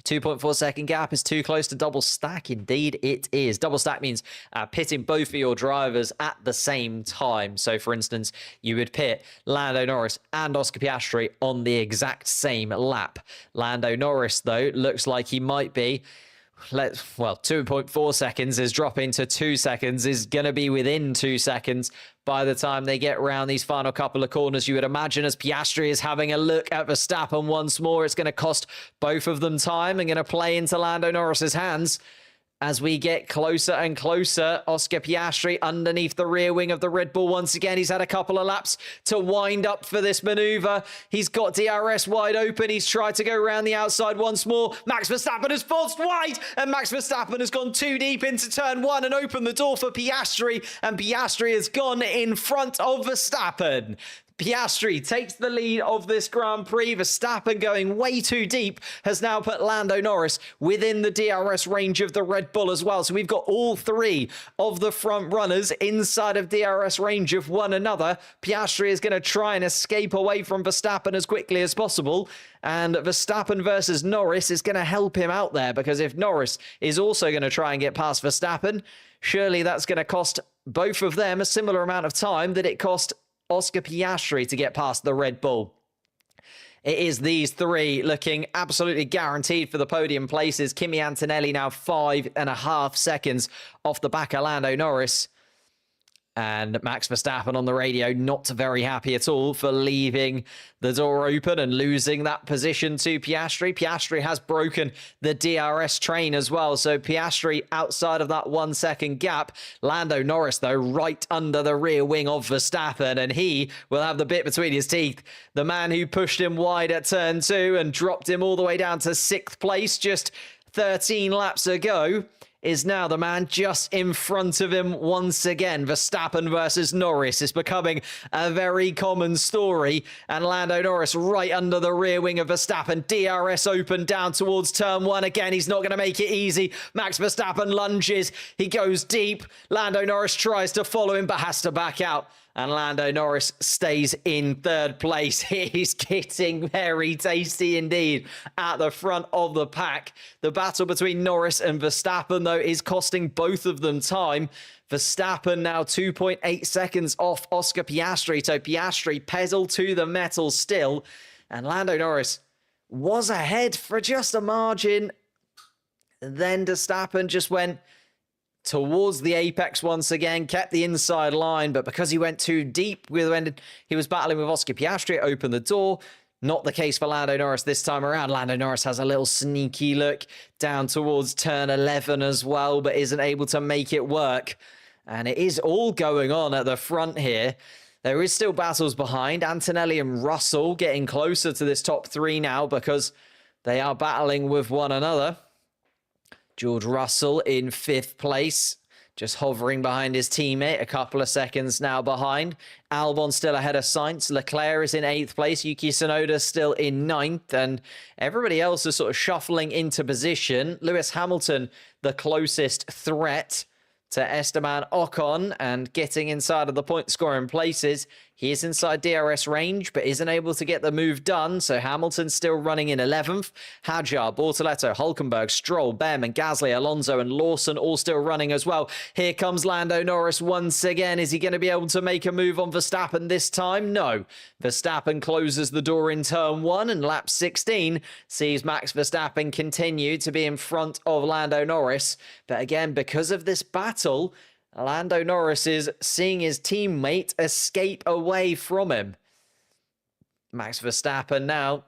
2.4 second gap is too close to double stack. Indeed, it is. Double stack means pitting both of your drivers at the same time. So, for instance, you would pit Lando Norris and Oscar Piastri on the exact same lap. Lando Norris, though, looks like he might be 2.4 seconds is dropping to 2 seconds, is going to be within 2 seconds by the time they get around these final couple of corners. You would imagine as Piastri is having a look at Verstappen once more, it's going to cost both of them time and going to play into Lando Norris's hands. As we get closer and closer, Oscar Piastri underneath the rear wing of the Red Bull once again. He's had a couple of laps to wind up for this maneuver. He's got DRS wide open. He's tried to go around the outside once more. Max Verstappen has forced wide, and Max Verstappen has gone too deep into turn one and opened the door for Piastri, and Piastri has gone in front of Verstappen. Piastri takes the lead of this Grand Prix. Verstappen going way too deep has now put Lando Norris within the DRS range of the Red Bull as well. So we've got all three of the front runners inside of DRS range of one another. Piastri is going to try and escape away from Verstappen as quickly as possible. And Verstappen versus Norris is going to help him out there, because if Norris is also going to try and get past Verstappen, surely that's going to cost both of them a similar amount of time that it cost Oscar Piastri to get past the Red Bull. It is these three looking absolutely guaranteed for the podium places. Kimi Antonelli now 5.5 seconds off the back of Lando Norris. And Max Verstappen on the radio, not very happy at all for leaving the door open and losing that position to Piastri. Piastri has broken the DRS train as well. So Piastri outside of that 1 second gap. Lando Norris, though, right under the rear wing of Verstappen. And he will have the bit between his teeth. The man who pushed him wide at turn 2 and dropped him all the way down to 6th place just 13 laps ago is now the man just in front of him once again. Verstappen versus Norris is becoming a very common story. And Lando Norris right under the rear wing of Verstappen. DRS open down towards turn 1. Again, he's not going to make it easy. Max Verstappen lunges. He goes deep. Lando Norris tries to follow him, but has to back out. And Lando Norris stays in 3rd place. He's getting very tasty indeed at the front of the pack. The battle between Norris and Verstappen, though, is costing both of them time. Verstappen now 2.8 seconds off Oscar Piastri. So Piastri pedal to the metal still. And Lando Norris was ahead for just a margin. Then Verstappen just went towards the apex once again, kept the inside line, but because he went too deep when he was battling with Oscar Piastri, it opened the door. Not the case for Lando Norris this time around. Lando Norris has a little sneaky look down towards turn 11 as well, but isn't able to make it work. And it is all going on at the front here. There is still battles behind. Antonelli and Russell getting closer to this top 3 now because they are battling with one another. George Russell in 5th place, just hovering behind his teammate, a couple of seconds now behind. Albon still ahead of Sainz. Leclerc is in 8th place. Yuki Tsunoda still in 9th. And everybody else is sort of shuffling into position. Lewis Hamilton, the closest threat to Esteban Ocon and getting inside of the point scoring places. He is inside DRS range, but isn't able to get the move done. So Hamilton's still running in 11th. Hadjar, Bortoletto, Hulkenberg, Stroll, Behrman, Gasly, Alonso, and Lawson all still running as well. Here comes Lando Norris once again. Is he going to be able to make a move on Verstappen this time? No. Verstappen closes the door in turn 1, and lap 16 sees Max Verstappen continue to be in front of Lando Norris. But again, because of this battle, Lando Norris is seeing his teammate escape away from him. Max Verstappen now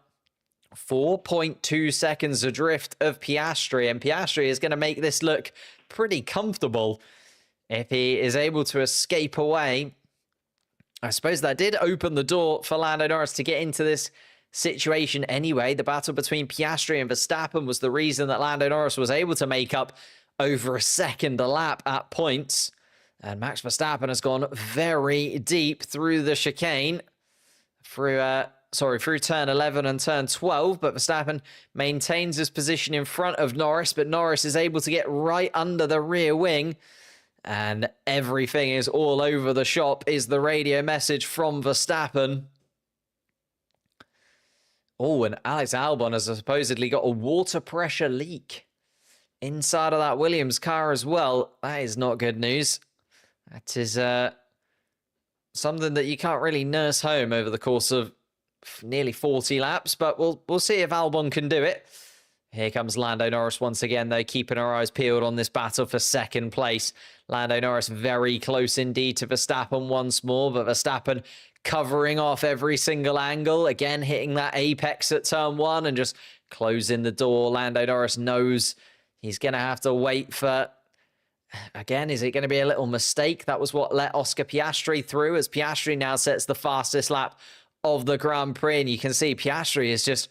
4.2 seconds adrift of Piastri, and Piastri is going to make this look pretty comfortable if he is able to escape away. I suppose that did open the door for Lando Norris to get into this situation anyway. The battle between Piastri and Verstappen was the reason that Lando Norris was able to make up over a second a lap at points. And Max Verstappen has gone very deep through the chicane, through turn 11 and turn 12, but Verstappen maintains his position in front of Norris, but Norris is able to get right under the rear wing, and everything is all over the shop, is the radio message from Verstappen. Oh, and Alex Albon has supposedly got a water pressure leak inside of that Williams car as well. That is not good news. That is something that you can't really nurse home over the course of nearly 40 laps, but we'll see if Albon can do it. Here comes Lando Norris once again, though, keeping our eyes peeled on this battle for 2nd place. Lando Norris very close indeed to Verstappen once more, but Verstappen covering off every single angle, again hitting that apex at turn 1 and just closing the door. Lando Norris knows he's going to have to wait for... Again, is it going to be a little mistake? That was what let Oscar Piastri through, as Piastri now sets the fastest lap of the Grand Prix. And you can see Piastri is just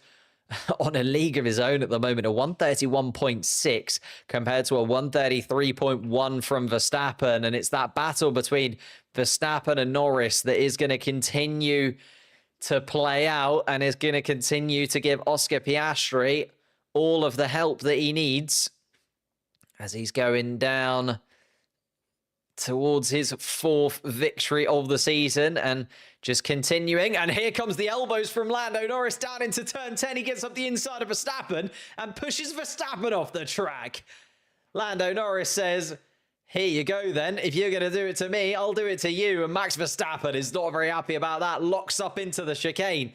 on a league of his own at the moment, a 131.6 compared to a 133.1 from Verstappen. And it's that battle between Verstappen and Norris that is going to continue to play out and is going to continue to give Oscar Piastri all of the help that he needs as he's going down towards his 4th victory of the season and just continuing. And here comes the elbows from Lando Norris down into turn 10. He gets up the inside of Verstappen and pushes Verstappen off the track. Lando Norris says, here you go then. If you're going to do it to me, I'll do it to you. And Max Verstappen is not very happy about that. Locks up into the chicane.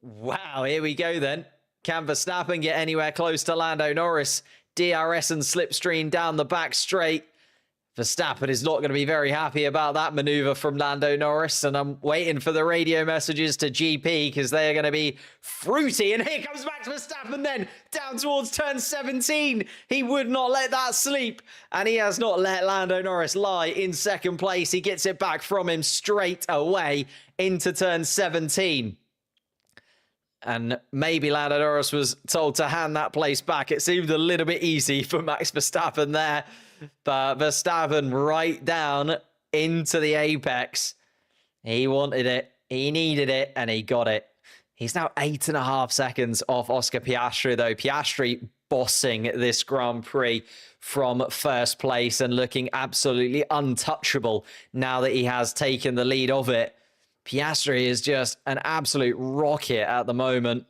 Wow, here we go then. Can Verstappen get anywhere close to Lando Norris? DRS and slipstream down the back straight. Verstappen is not going to be very happy about that maneuver from Lando Norris, and I'm waiting for the radio messages to GP because they are going to be fruity. And here comes Max Verstappen then, down towards turn 17. He would not let that sleep, and he has not let Lando Norris lie in second place. He gets it back from him straight away into turn 17. And maybe Lando Norris was told to hand that place back. It seemed a little bit easy for Max Verstappen there. But Verstappen right down into the apex. He wanted it, he needed it, and he got it. He's now 8.5 seconds off Oscar Piastri, though. Piastri bossing this Grand Prix from first place and looking absolutely untouchable now that he has taken the lead of it. Piastri is just an absolute rocket at the moment.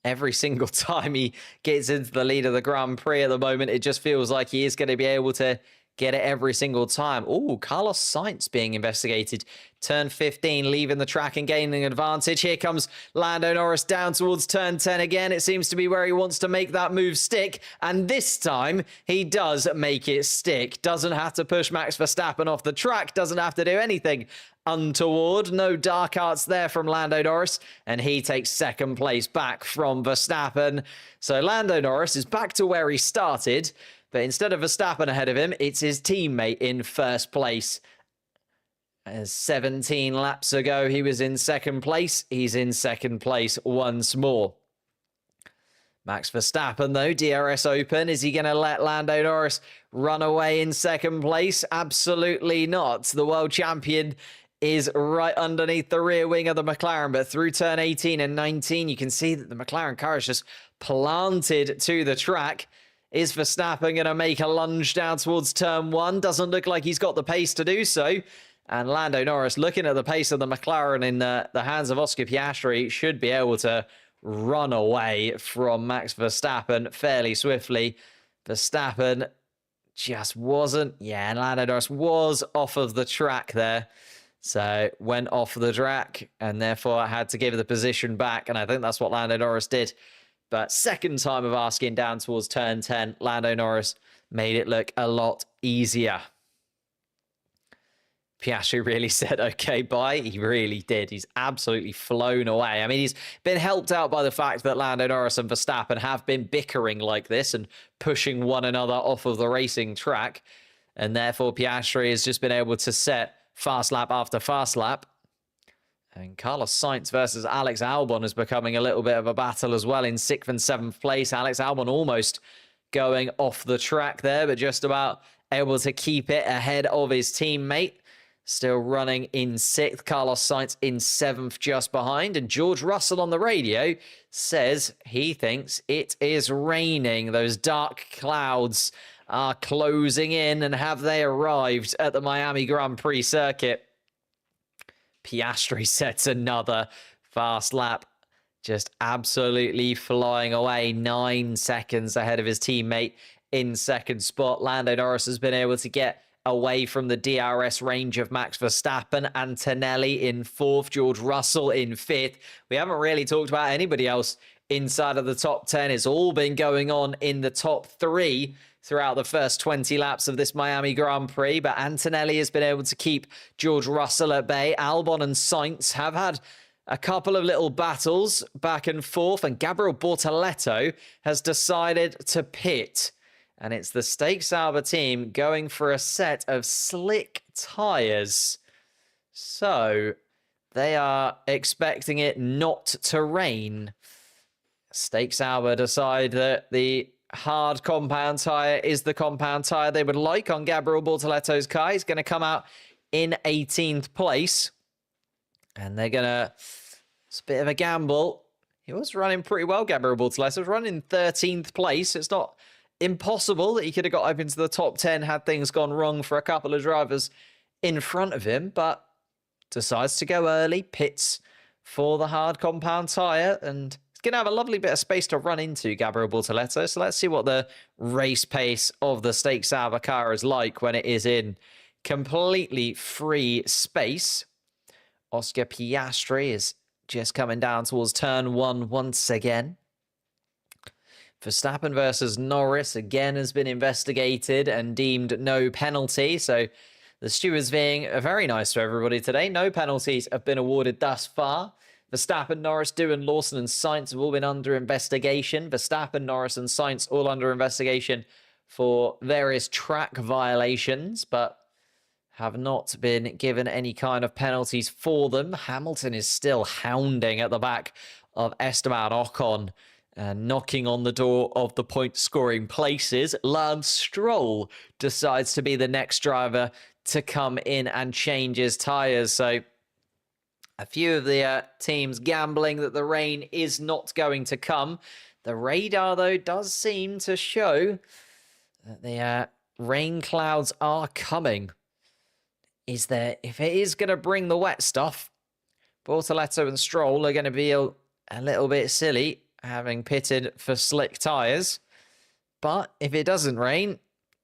Every single time he gets into the lead of the Grand Prix at the moment, it just feels like he is going to be able to get it every single time. Oh, Carlos Sainz being investigated. Turn 15, leaving the track and gaining advantage. Here comes Lando Norris down towards turn 10 again. It seems to be where he wants to make that move stick. And this time, he does make it stick. Doesn't have to push Max Verstappen off the track. Doesn't have to do anything untoward. No dark arts there from Lando Norris. And he takes second place back from Verstappen. So Lando Norris is back to where he started. But instead of Verstappen ahead of him, it's his teammate in first place. As 17 laps ago, he was in second place. He's in second place once more. Max Verstappen, though, DRS open. Is he going to let Lando Norris run away in second place? Absolutely not. The world champion is right underneath the rear wing of the McLaren. But through turn 18 and 19, you can see that the McLaren car is just planted to the track. Is Verstappen going to make a lunge down towards turn 1? Doesn't look like he's got the pace to do so. And Lando Norris, looking at the pace of the McLaren in the hands of Oscar Piastri, should be able to run away from Max Verstappen fairly swiftly. Verstappen just wasn't. Yeah, and Lando Norris was off of the track there. So went off the track and therefore had to give the position back. And I think that's what Lando Norris did. But second time of asking down towards turn 10, Lando Norris made it look a lot easier. Piastri really said, okay, bye. He really did. He's absolutely flown away. I mean, he's been helped out by the fact that Lando Norris and Verstappen have been bickering like this and pushing one another off of the racing track. And therefore, Piastri has just been able to set fast lap after fast lap. And Carlos Sainz versus Alex Albon is becoming a little bit of a battle as well in 6th and 7th place. Alex Albon almost going off the track there, but just about able to keep it ahead of his teammate. Still running in 6th. Carlos Sainz in 7th just behind. And George Russell on the radio says he thinks it is raining. Those dark clouds are closing in, and have they arrived at the Miami Grand Prix circuit? Piastri sets another fast lap, just absolutely flying away, 9 seconds ahead of his teammate in second spot. Lando Norris has been able to get away from the DRS range of Max Verstappen. Antonelli in 4th, George Russell in 5th. We haven't really talked about anybody else inside of the top 10. It's all been going on in the top 3 throughout the first 20 laps of this Miami Grand Prix, but Antonelli has been able to keep George Russell at bay. Albon and Sainz have had a couple of little battles back and forth, and Gabriel Bortoleto has decided to pit. And it's the Stake Sauber team going for a set of slick tyres. So they are expecting it not to rain. Stake Sauber decide that the hard compound tyre is the compound tyre they would like on Gabriel Bortoleto's car. He's going to come out in 18th place. And they're going to... It's a bit of a gamble. He was running pretty well, Gabriel Bortoleto. Was running 13th place. It's not impossible that he could have got up into the top 10 had things gone wrong for a couple of drivers in front of him. But decides to go early, pits for the hard compound tyre, and going to have a lovely bit of space to run into, Gabriel Bortoleto. So let's see what the race pace of the Stake Sauber car is like when it is in completely free space. Oscar Piastri is just coming down towards turn 1 once again. Verstappen versus Norris again has been investigated and deemed no penalty. So the stewards being very nice to everybody today. No penalties have been awarded thus far. Verstappen, Norris, Doohan, Lawson and Sainz have all been under investigation. Verstappen, Norris and Sainz all under investigation for various track violations, but have not been given any kind of penalties for them. Hamilton is still hounding at the back of Esteban Ocon, knocking on the door of the point-scoring places. Lance Stroll decides to be the next driver to come in and change his tyres. So a few of the teams gambling that the rain is not going to come. The radar, though, does seem to show that the rain clouds are coming. If it is going to bring the wet stuff, Bortoleto and Stroll are going to be a little bit silly, having pitted for slick tyres. But if it doesn't rain,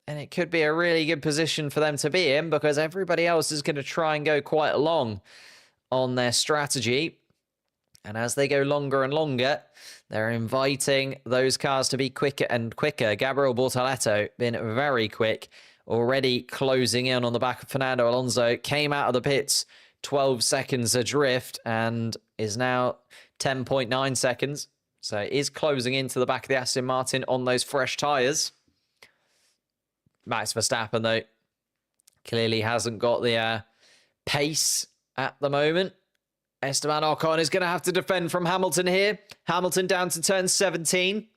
then it could be a really good position for them to be in, because everybody else is going to try and go quite long on their strategy. And as they go longer and longer, they're inviting those cars to be quicker and quicker. Gabriel Bortoleto been very quick, already closing in on the back of Fernando Alonso. Came out of the pits 12 seconds adrift and is now 10.9 seconds. So is closing into the back of the Aston Martin on those fresh tyres. Max Verstappen, though, clearly hasn't got the pace at the moment. Esteban Ocon is going to have to defend from Hamilton here. Hamilton down to turn 17.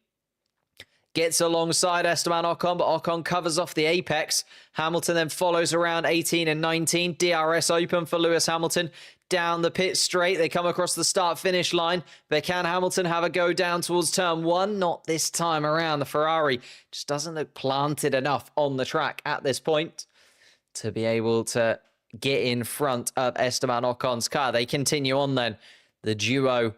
Gets alongside Esteban Ocon, but Ocon covers off the apex. Hamilton then follows around 18 and 19. DRS open for Lewis Hamilton. Down the pit straight. They come across the start-finish line. But can Hamilton have a go down towards turn 1? Not this time around. The Ferrari just doesn't look planted enough on the track at this point to be able to get in front of Esteban Ocon's car. They continue on then. The duo,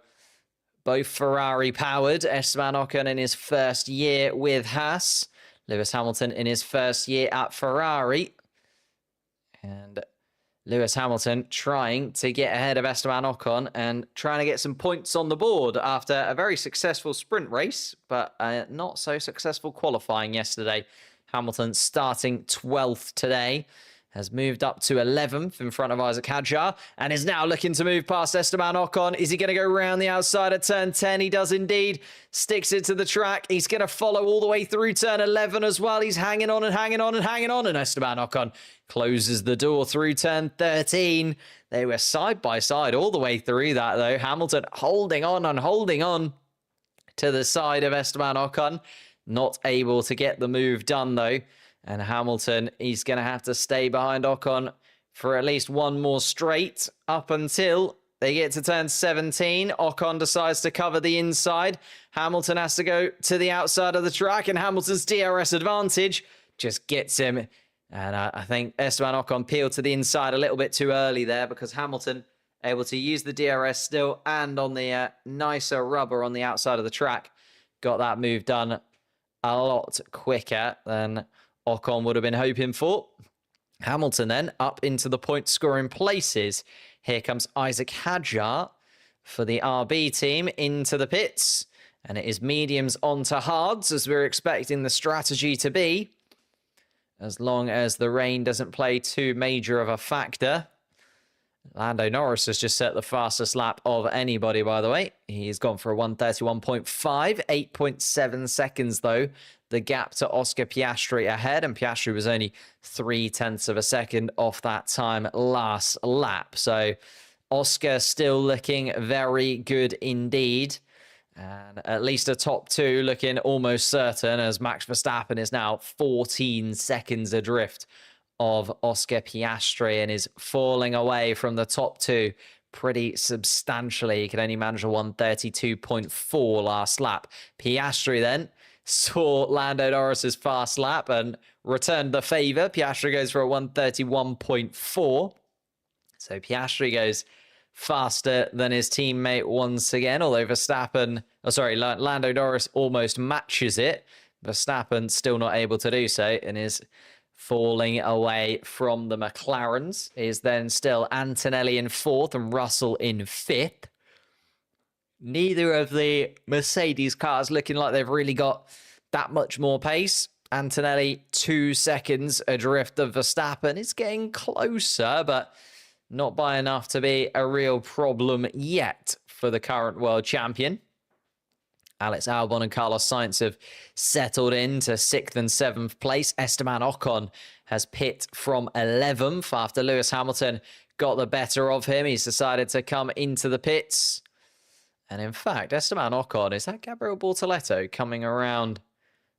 both Ferrari-powered. Esteban Ocon in his first year with Haas. Lewis Hamilton in his first year at Ferrari. And Lewis Hamilton trying to get ahead of Esteban Ocon and trying to get some points on the board after a very successful sprint race, but not so successful qualifying yesterday. Hamilton starting 12th today, has moved up to 11th in front of Isaac Hadjar and is now looking to move past Esteban Ocon. Is he going to go around the outside of turn 10? He does indeed. Sticks it to the track. He's going to follow all the way through turn 11 as well. He's hanging on and hanging on and hanging on. And Esteban Ocon closes the door through turn 13. They were side by side all the way through that, though. Hamilton holding on and holding on to the side of Esteban Ocon. Not able to get the move done, though. And Hamilton, he's going to have to stay behind Ocon for at least one more straight up until they get to turn 17. Ocon decides to cover the inside. Hamilton has to go to the outside of the track, and Hamilton's DRS advantage just gets him. And I think Esteban Ocon peeled to the inside a little bit too early there, because Hamilton able to use the DRS still and on the nicer rubber on the outside of the track. Got that move done a lot quicker than Ocon would have been hoping for. Hamilton then up into the point scoring places. Here comes Isaac Hadjar for the RB team into the pits. And it is mediums onto hards, as we're expecting the strategy to be, as long as the rain doesn't play too major of a factor. Lando Norris has just set the fastest lap of anybody, by the way. He's gone for a 1:31.5, 8.7 seconds, though. The gap to Oscar Piastri ahead, and Piastri was only 0.3 of a second off that time last lap. So Oscar still looking very good indeed. And at least a top two looking almost certain, as Max Verstappen is now 14 seconds adrift of Oscar Piastri and is falling away from the top two pretty substantially. He could only manage a 1:32.4 last lap. Piastri then saw Lando Norris's fast lap and returned the favour. Piastri goes for a 1:31.4. So Piastri goes faster than his teammate once again, although Lando Norris almost matches it. Verstappen still not able to do so and is falling away from the McLarens. Is then still Antonelli in 4th and Russell in 5th. neither of the Mercedes cars looking like they've really got that much more pace. Antonelli 2 seconds adrift of Verstappen. It's getting closer, but not by enough to be a real problem yet for the current world champion. Alex Albon and Carlos Sainz have settled into 6th and 7th place. Esteban Ocon has pit from 11th after Lewis Hamilton got the better of him. He's decided to come into the pits. And in fact, Esteban Ocon, is that Gabriel Bortoleto coming around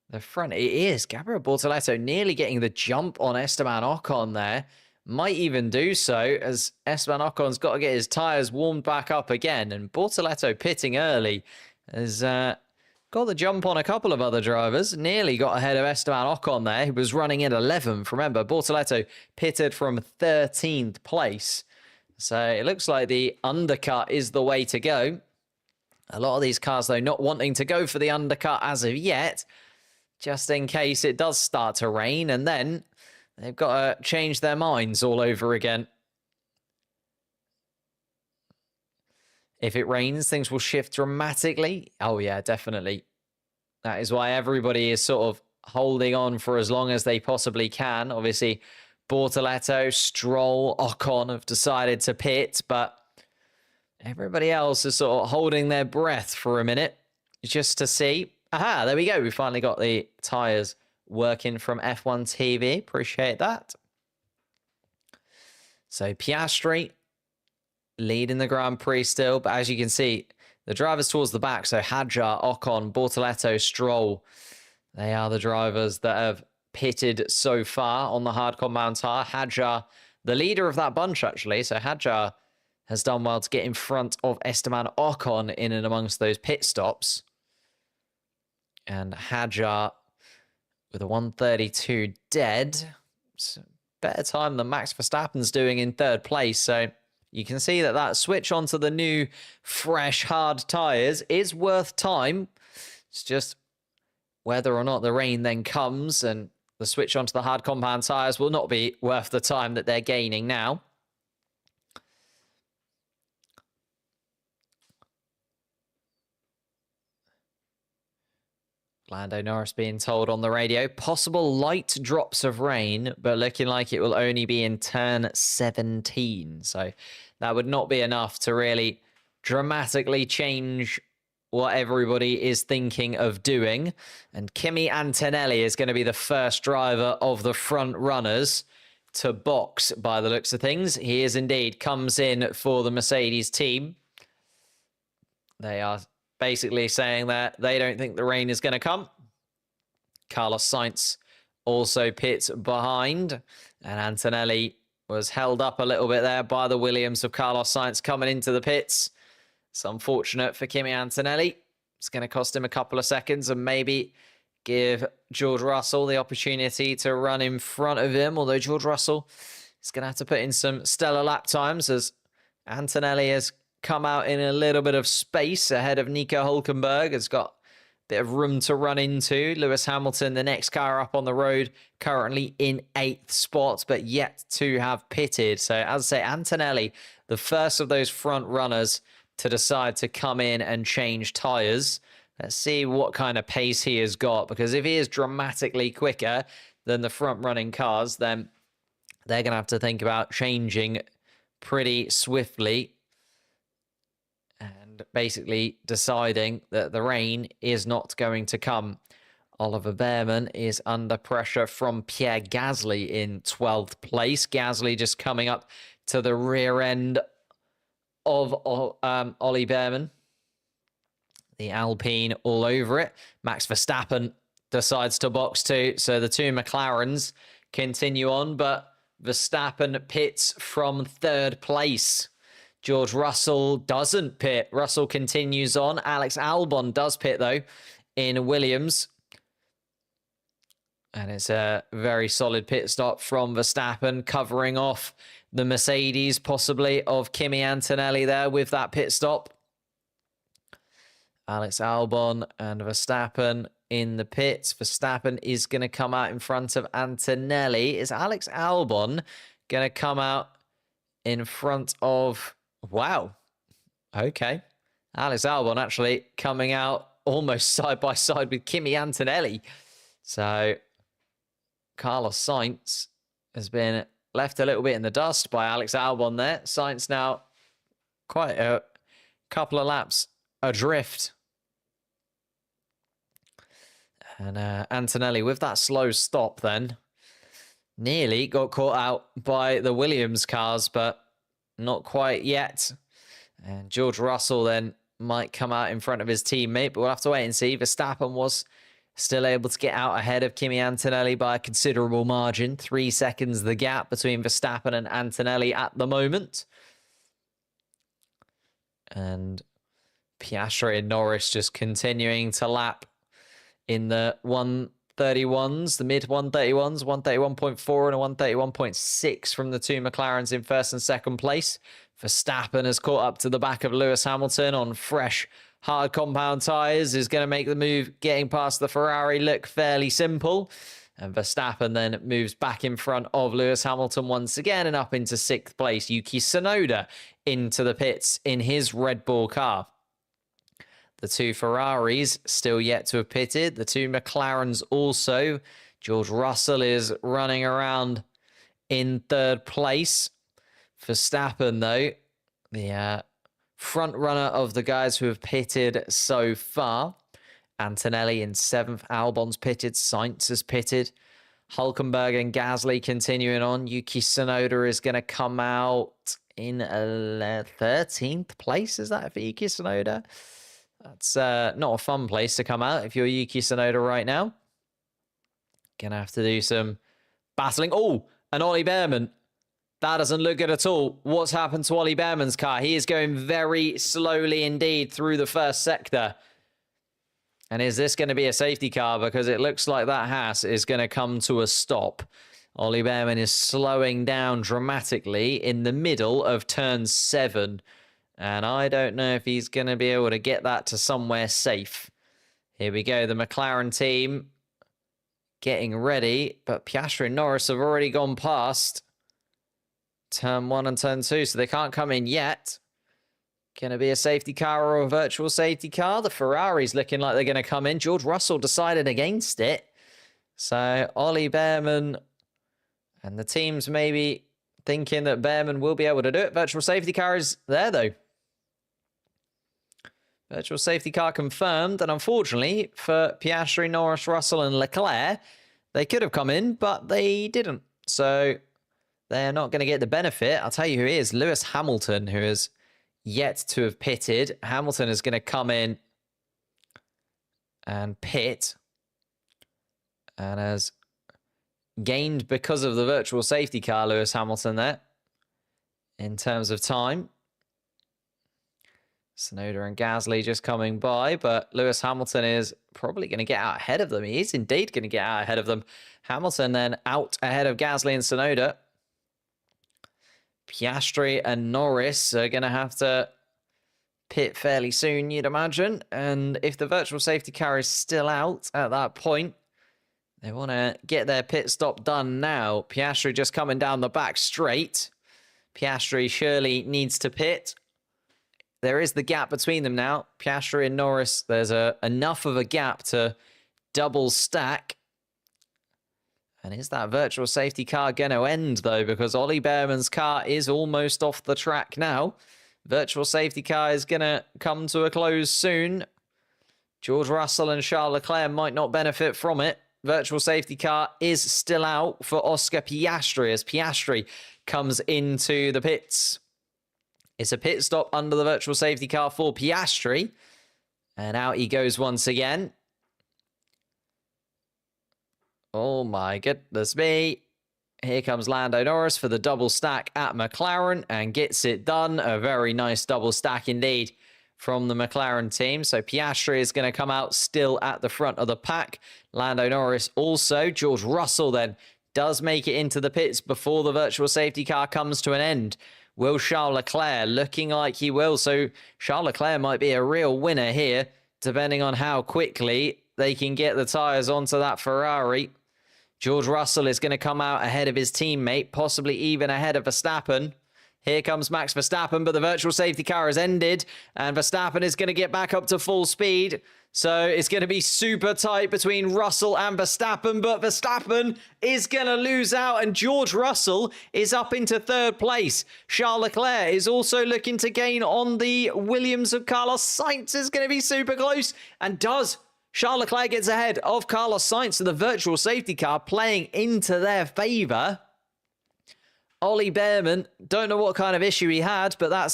the front? It is. Gabriel Bortoleto nearly getting the jump on Esteban Ocon there. Might even do so, as Esteban Ocon's got to get his tyres warmed back up again. And Bortoleto pitting early has got the jump on a couple of other drivers. Nearly got ahead of Esteban Ocon there, who was running in 11th. Remember, Bortoleto pitted from 13th place. So it looks like the undercut is the way to go. A lot of these cars, though, not wanting to go for the undercut as of yet, just in case it does start to rain, and then they've got to change their minds all over again. If it rains, things will shift dramatically. Oh, yeah, definitely. That is why everybody is sort of holding on for as long as they possibly can. Obviously, Bortoleto, Stroll, Ocon have decided to pit, but everybody else is sort of holding their breath for a minute just to see. Aha, there we go. We finally got the tyres working from F1 TV. Appreciate that. So Piastri leading the Grand Prix still, but as you can see, the drivers towards the back, so Hadjar, Ocon, Bortoleto, Stroll, they are the drivers that have pitted so far on the hard compound tyre. Hadjar, the leader of that bunch, actually. So Hadjar has done well to get in front of Esteban Ocon in and amongst those pit stops. And Hadjar with a 1:32 dead. It's a better time than Max Verstappen's doing in 3rd place. So you can see that that switch onto the new, fresh, hard tyres is worth time. It's just whether or not the rain then comes and the switch onto the hard compound tyres will not be worth the time that they're gaining now. Lando Norris being told on the radio, possible light drops of rain, but looking like it will only be in turn 17. So that would not be enough to really dramatically change what everybody is thinking of doing. And Kimi Antonelli is going to be the first driver of the front runners to box by the looks of things. He is indeed, comes in for the Mercedes team. They are basically saying that they don't think the rain is going to come. Carlos Sainz also pits behind, and Antonelli was held up a little bit there by the Williams of Carlos Sainz coming into the pits. It's unfortunate for Kimi Antonelli. It's going to cost him a couple of seconds and maybe give George Russell the opportunity to run in front of him, although George Russell is going to have to put in some stellar lap times as Antonelli has come out in a little bit of space ahead of Nico Hulkenberg. Has got a bit of room to run into. Lewis Hamilton, the next car up on the road, currently in 8th spot, but yet to have pitted. So as I say, Antonelli, the first of those front runners to decide to come in and change tyres. Let's see what kind of pace he has got, because if he is dramatically quicker than the front running cars, then they're going to have to think about changing pretty swiftly and basically deciding that the rain is not going to come. Oliver Behrman is under pressure from Pierre Gasly in 12th place. Gasly just coming up to the rear end of Ollie Behrman. The Alpine all over it. Max Verstappen decides to box too. So the two McLarens continue on, but Verstappen pits from 3rd place. George Russell doesn't pit. Russell continues on. Alex Albon does pit, though, in Williams. And it's a very solid pit stop from Verstappen, covering off the Mercedes, possibly, of Kimi Antonelli there with that pit stop. Alex Albon and Verstappen in the pits. Verstappen is going to come out in front of Antonelli. Is Alex Albon going to come out in front of... Wow. Okay. Alex Albon actually coming out almost side by side with Kimi Antonelli. So Carlos Sainz has been left a little bit in the dust by Alex Albon there. Sainz now quite a couple of laps adrift. And Antonelli with that slow stop then nearly got caught out by the Williams cars, but not quite yet. And George Russell then might come out in front of his teammate, but we'll have to wait and see. Verstappen was still able to get out ahead of Kimi Antonelli by a considerable margin. 3 seconds the gap between Verstappen and Antonelli at the moment. And Piastri and Norris just continuing to lap in the 131s, the mid 131s, 131.4 and a 131.6 from the two McLarens in first and second place. Verstappen has caught up to the back of Lewis Hamilton on fresh, hard compound tyres, is going to make the move getting past the Ferrari look fairly simple. And Verstappen then moves back in front of Lewis Hamilton once again and up into 6th place. Yuki Tsunoda into the pits in his Red Bull car. The two Ferraris still yet to have pitted. The two McLarens also. George Russell is running around in 3rd place. Verstappen, though, the front runner of the guys who have pitted so far. Antonelli in 7th. Albon's pitted. Sainz has pitted. Hülkenberg and Gasly continuing on. Yuki Tsunoda is going to come out in 13th place. Is that for Yuki Tsunoda? That's not a fun place to come out if you're Yuki Tsunoda right now. Gonna have to do some battling. Oh, and Ollie Behrman. That doesn't look good at all. What's happened to Ollie Behrman's car? He is going very slowly indeed through the first sector. And is this going to be a safety car? Because it looks like that Haas is going to come to a stop. Ollie Behrman is slowing down dramatically in the middle of turn 7. And I don't know if he's going to be able to get that to somewhere safe. Here we go. The McLaren team getting ready. But Piastri and Norris have already gone past turn 1 and turn 2. So they can't come in yet. Going to be a safety car or a virtual safety car. The Ferrari's looking like they're going to come in. George Russell decided against it. So Ollie Behrman and the team's maybe thinking that Behrman will be able to do it. Virtual safety car is there, though. Virtual safety car confirmed. And unfortunately for Piastri, Norris, Russell and Leclerc, they could have come in, but they didn't. So they're not going to get the benefit. I'll tell you who he is. Lewis Hamilton, who is yet to have pitted. Hamilton is going to come in and pit. And has gained because of the virtual safety car, Lewis Hamilton there, in terms of time. Tsunoda and Gasly just coming by, but Lewis Hamilton is probably going to get out ahead of them. He is indeed going to get out ahead of them. Hamilton then out ahead of Gasly and Tsunoda. Piastri and Norris are going to have to pit fairly soon, you'd imagine. And if the virtual safety car is still out at that point, they want to get their pit stop done now. Piastri just coming down the back straight. Piastri surely needs to pit. There is the gap between them now. Piastri and Norris, there's enough of a gap to double stack. And is that virtual safety car going to end, though? Because Ollie Behrman's car is almost off the track now. Virtual safety car is going to come to a close soon. George Russell and Charles Leclerc might not benefit from it. Virtual safety car is still out for Oscar Piastri as Piastri comes into the pits. It's a pit stop under the virtual safety car for Piastri. And out he goes once again. Oh my goodness me. Here comes Lando Norris for the double stack at McLaren and gets it done. A very nice double stack indeed from the McLaren team. So Piastri is going to come out still at the front of the pack. Lando Norris also. George Russell then does make it into the pits before the virtual safety car comes to an end. Will Charles Leclerc? Looking like he will. So Charles Leclerc might be a real winner here, depending on how quickly they can get the tyres onto that Ferrari. George Russell is going to come out ahead of his teammate, possibly even ahead of Verstappen. Here comes Max Verstappen, but the virtual safety car has ended, and Verstappen is going to get back up to full speed. So it's going to be super tight between Russell and Verstappen, but Verstappen is going to lose out, and George Russell is up into third place. Charles Leclerc is also looking to gain on the Williams of Carlos Sainz. Is going to be super close, and does. Charles Leclerc gets ahead of Carlos Sainz, so the virtual safety car playing into their favour. Ollie Behrman, don't know what kind of issue he had, but that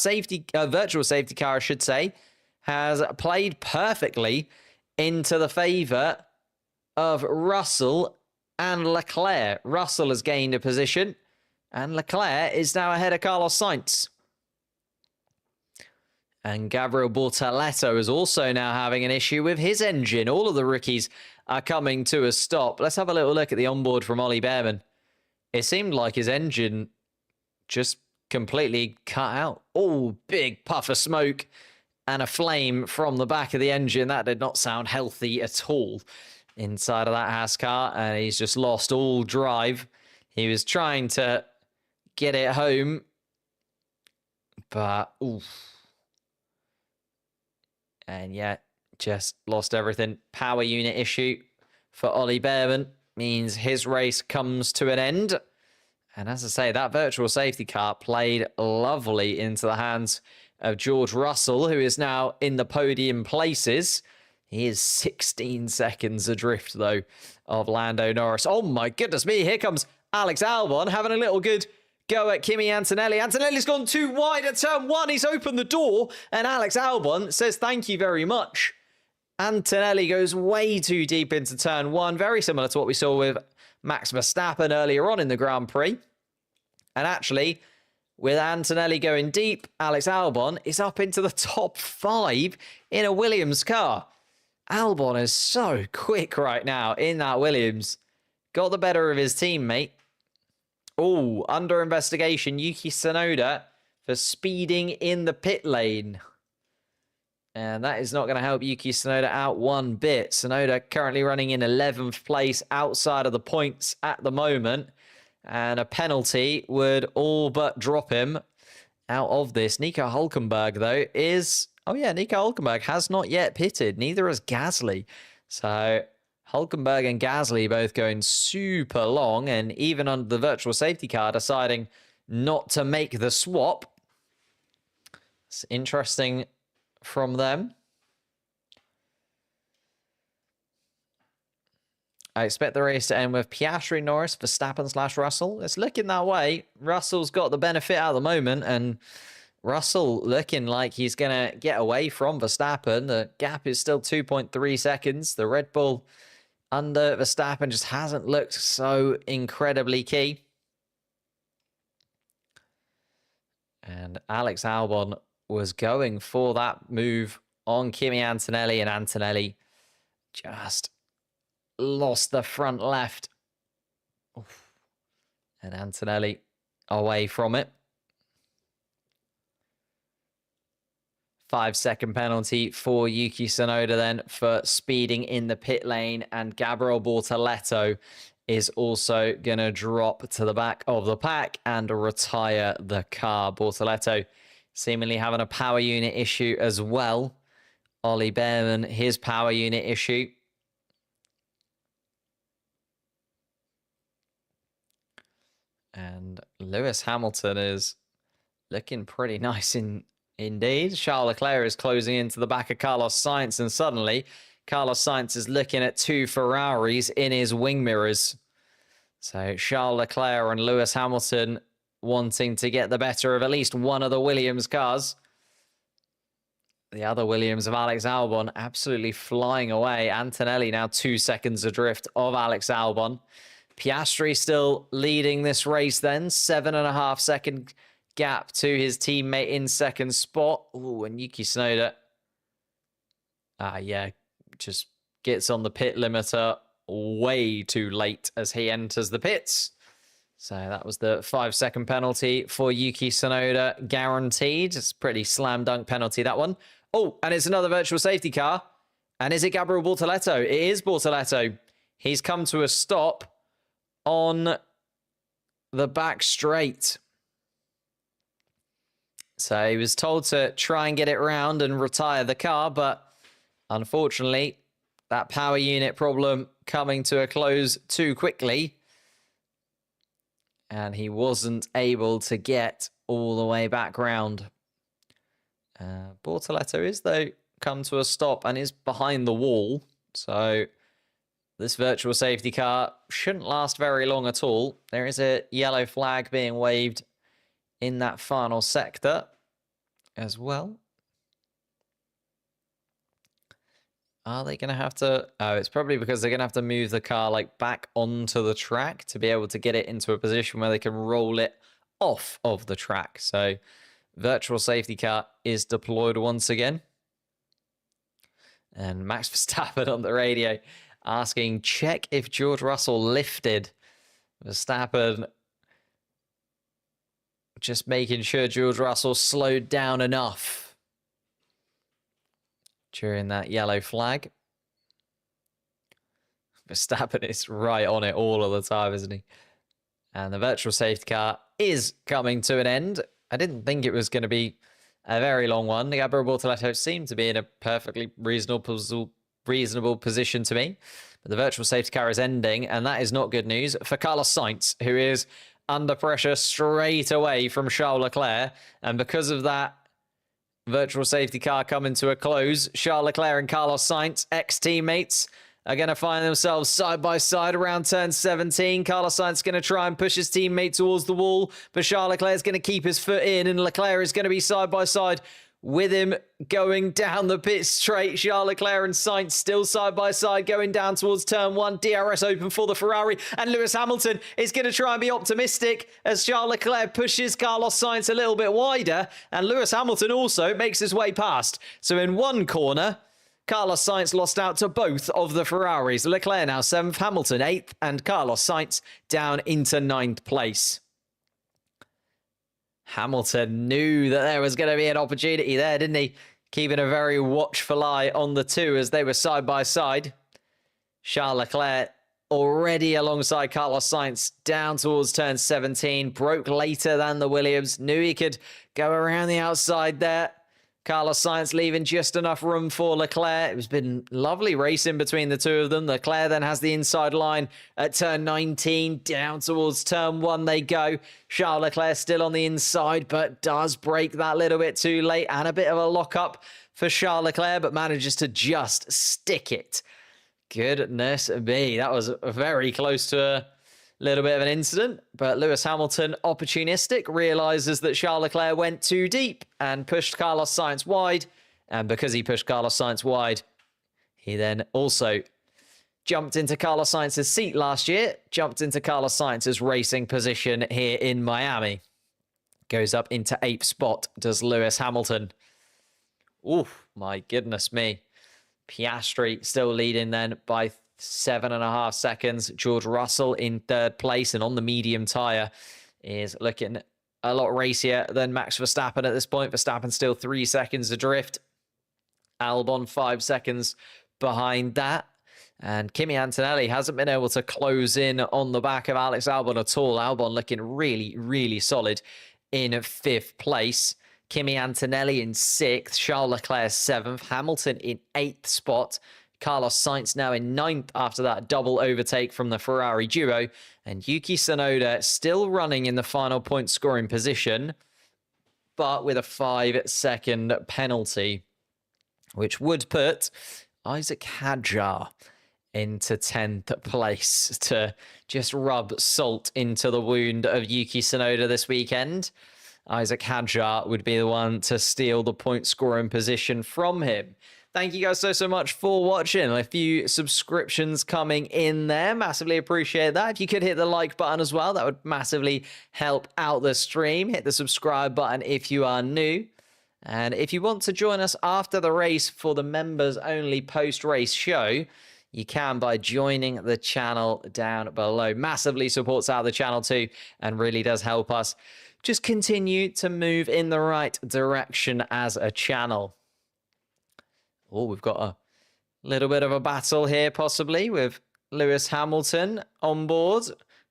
virtual safety car, I should say, has played perfectly into the favour of Russell and Leclerc. Russell has gained a position, and Leclerc is now ahead of Carlos Sainz. And Gabriel Bortoleto is also now having an issue with his engine. All of the rookies are coming to a stop. Let's have a little look at the onboard from Ollie Behrman. It seemed like his engine just completely cut out. Oh, big puff of smoke and a flame from the back of the engine. That did not sound healthy at all inside of that Haas car, and he's just lost all drive. He was trying to get it home, but oof. And yeah, just lost everything. Power unit issue for Ollie Behrman means his race comes to an end. And as I say, that virtual safety car played lovely into the hands of George Russell, who is now in the podium places. He is 16 seconds adrift, though, of Lando Norris. Oh, my goodness me. Here comes Alex Albon having a little good go at Kimi Antonelli. Antonelli's gone too wide at turn one. He's opened the door, and Alex Albon says thank you very much. Antonelli goes way too deep into turn one, very similar to what we saw with Max Verstappen earlier on in the Grand Prix. And actually, with Antonelli going deep, Alex Albon is up into the top 5 in a Williams car. Albon is so quick right now in that Williams. Got the better of his teammate. Oh, under investigation, Yuki Tsunoda for speeding in the pit lane. And that is not going to help Yuki Tsunoda out one bit. Tsunoda currently running in 11th place outside of the points at the moment. And a penalty would all but drop him out of this. Nico Hülkenberg, though, is... Oh, yeah, Nico Hülkenberg has not yet pitted. Neither has Gasly. So Hülkenberg and Gasly both going super long. And even under the virtual safety car, deciding not to make the swap. It's interesting from them. I expect the race to end with Piastri, Norris, Verstappen / Russell. It's looking that way. Russell's got the benefit at the moment, and Russell looking like he's going to get away from Verstappen. The gap is still 2.3 seconds. The Red Bull under Verstappen just hasn't looked so incredibly key. And Alex Albon was going for that move on Kimi Antonelli, and Antonelli just lost the front left. Oof. And Antonelli away from it. 5-second penalty for Yuki Tsunoda then for speeding in the pit lane. And Gabriel Bortoleto is also going to drop to the back of the pack and retire the car. Bortoleto seemingly having a power unit issue as well. Ollie Behrman, his power unit issue. And Lewis Hamilton is looking pretty nice indeed. Charles Leclerc is closing into the back of Carlos Sainz, and suddenly Carlos Sainz is looking at 2 Ferraris in his wing mirrors. So Charles Leclerc and Lewis Hamilton wanting to get the better of at least one of the Williams cars. The other Williams of Alex Albon absolutely flying away. Antonelli now 2 seconds adrift of Alex Albon. Piastri still leading this race then. 7.5 second gap to his teammate in second spot. Ooh, and Yuki Tsunoda. Yeah, just gets on the pit limiter way too late as he enters the pits. So that was the 5-second penalty for Yuki Tsunoda, guaranteed. It's a pretty slam dunk penalty, that one. Oh, and it's another virtual safety car. And is it Gabriel Bortoleto? It is Bortoleto. He's come to a stop on the back straight. So he was told to try and get it round and retire the car, but unfortunately, that power unit problem coming to a close too quickly. And he wasn't able to get all the way back round. Bortoletto is, though, come to a stop and is behind the wall. So this virtual safety car shouldn't last very long at all. There is a yellow flag being waved in that final sector as well. Are they going to have to... Oh, it's probably because they're going to have to move the car like back onto the track to be able to get it into a position where they can roll it off of the track. So virtual safety car is deployed once again. And Max Verstappen on the radio asking, check if George Russell lifted. Verstappen just making sure George Russell slowed down enough during that yellow flag. Verstappen is right on it all of the time, isn't he? And the virtual safety car is coming to an end. I didn't think it was going to be a very long one. Gabriel Bortoletto seemed to be in a perfectly reasonable position to me. But the virtual safety car is ending, and that is not good news for Carlos Sainz, who is under pressure straight away from Charles Leclerc. And because of that virtual safety car coming to a close, Charles Leclerc and Carlos Sainz, ex-teammates, are going to find themselves side by side around turn 17. Carlos Sainz is going to try and push his teammate towards the wall, but Charles Leclerc is going to keep his foot in, and Leclerc is going to be side by side with him going down the pit straight. Charles Leclerc and Sainz still side by side going down towards turn 1. DRS open for the Ferrari, and Lewis Hamilton is going to try and be optimistic as Charles Leclerc pushes Carlos Sainz a little bit wider, and Lewis Hamilton also makes his way past. So in one corner, Carlos Sainz lost out to both of the Ferraris. Leclerc now 7th, Hamilton 8th, and Carlos Sainz down into 9th place. Hamilton knew that there was going to be an opportunity there, didn't he? Keeping a very watchful eye on the two as they were side by side. Charles Leclerc already alongside Carlos Sainz down towards turn 17. Broke later than the Williams. Knew he could go around the outside there. Carlos Sainz leaving just enough room for Leclerc. It's been lovely racing between the two of them. Leclerc then has the inside line at turn 19. Down towards turn 1 they go. Charles Leclerc still on the inside, but does break that little bit too late. And a bit of a lock-up for Charles Leclerc, but manages to just stick it. Goodness me, that was very close to a little bit of an incident, but Lewis Hamilton, opportunistic, realizes that Charles Leclerc went too deep and pushed Carlos Sainz wide. And because he pushed Carlos Sainz wide, he then also jumped into Carlos Sainz's seat last year, jumped into Carlos Sainz's racing position here in Miami. Goes up into 8th spot, does Lewis Hamilton. Oof, my goodness me. Piastri still leading then by 7.5 seconds. George Russell in 3rd place, and on the medium tyre is looking a lot racier than Max Verstappen at this point. Verstappen still 3 seconds adrift. Albon 5 seconds behind that. And Kimi Antonelli hasn't been able to close in on the back of Alex Albon at all. Albon looking really, really solid in 5th place. Kimi Antonelli in 6th. Charles Leclerc 7th. Hamilton in 8th spot. Carlos Sainz now in 9th after that double overtake from the Ferrari duo. And Yuki Tsunoda still running in the final point scoring position, but with a 5-second penalty, which would put Isaac Hadjar into 10th place to just rub salt into the wound of Yuki Tsunoda this weekend. Isaac Hadjar would be the one to steal the point scoring position from him. Thank you guys so much for watching. A few subscriptions coming in there. Massively appreciate that. If you could hit the like button as well, that would massively help out the stream. Hit the subscribe button if you are new. And if you want to join us after the race for the members only post-race show, you can by joining the channel down below. Massively supports out the channel too, and really does help us just continue to move in the right direction as a channel. Oh, we've got a little bit of a battle here, possibly, with Lewis Hamilton on board.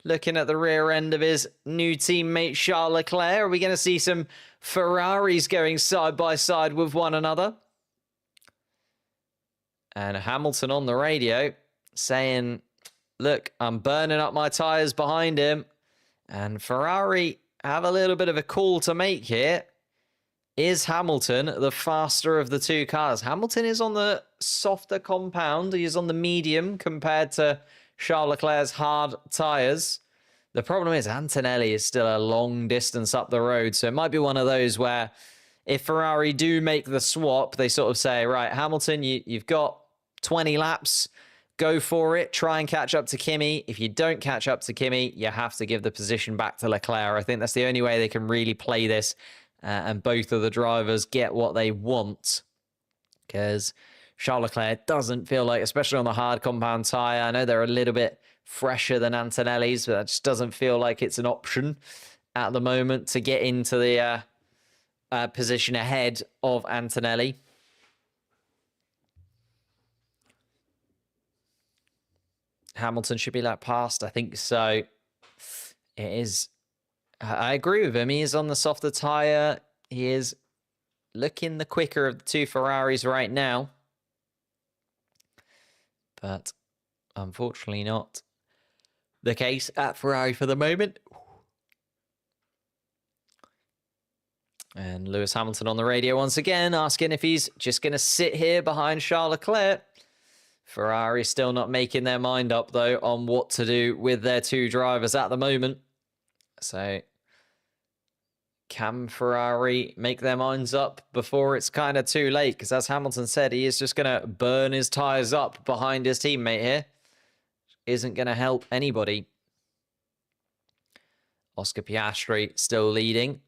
looking at the rear end of his new teammate Charles Leclerc. Are we going to see some Ferraris going side by side with one another? And Hamilton on the radio saying, look, I'm burning up my tyres behind him. And Ferrari have a little bit of a call to make here. Is Hamilton the faster of the two cars? Hamilton is on the softer compound. He is on the medium compared to Charles Leclerc's hard tyres. The problem is Antonelli is still a long distance up the road. So it might be one of those where if Ferrari do make the swap, they sort of say, right, Hamilton, you've got 20 laps. Go for it. Try and catch up to Kimi. If you don't catch up to Kimi, you have to give the position back to Leclerc. I think that's the only way they can really play this and both of the drivers get what they want. Because Charles Leclerc doesn't feel like, especially on the hard compound tyre, I know they're a little bit fresher than Antonelli's, but that just doesn't feel like it's an option at the moment to get into the position ahead of Antonelli. Hamilton should be like past. I think so. It is. I agree with him. He is on the softer tyre. He is looking the quicker of the two Ferraris right now. But unfortunately not the case at Ferrari for the moment. And Lewis Hamilton on the radio once again, asking if he's just going to sit here behind Charles Leclerc. Ferrari still not making their mind up, though, on what to do with their two drivers at the moment. So, can Ferrari make their minds up before it's kind of too late? Because as Hamilton said, he is just going to burn his tyres up behind his teammate here. Isn't going to help anybody. Oscar Piastri still leading.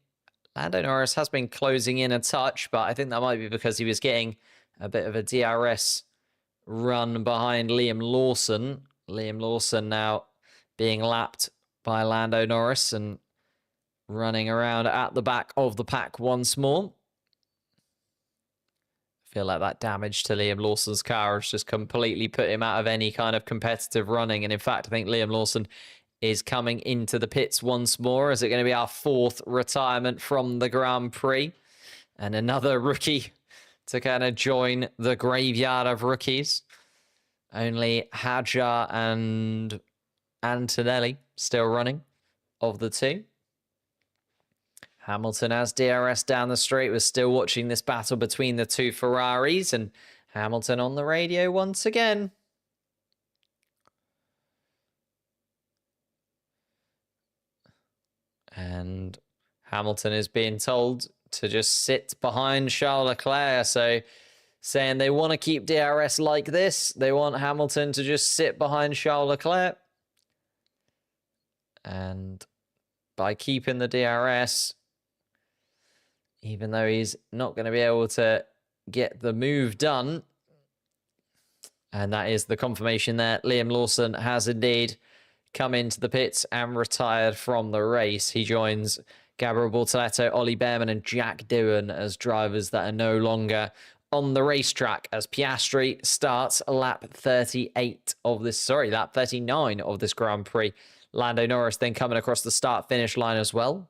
Lando Norris has been closing in a touch, but I think that might be because he was getting a bit of a DRS run behind Liam Lawson. Liam Lawson now being lapped by Lando Norris and running around at the back of the pack once more. I feel like that damage to Liam Lawson's car has just completely put him out of any kind of competitive running. And in fact, I think Liam Lawson is coming into the pits once more. Is it going to be our fourth retirement from the Grand Prix? And another rookie to kind of join the graveyard of rookies. Only Hadjar and Antonelli still running of the two. Hamilton has DRS down the straight. We're still watching this battle between the two Ferraris, and Hamilton on the radio once again. And Hamilton is being told to just sit behind Charles Leclerc. So saying they want to keep DRS like this. They want Hamilton to just sit behind Charles Leclerc. And by keeping the DRS, even though he's not going to be able to get the move done, and that is the confirmation that Liam Lawson has indeed come into the pits and retired from the race. He joins Gabriel Bortoleto, Ollie Behrman and Jack Doohan as drivers that are no longer on the racetrack as Piastri starts lap 38 of this, lap 39 of this Grand Prix. Lando Norris then coming across the start-finish line as well.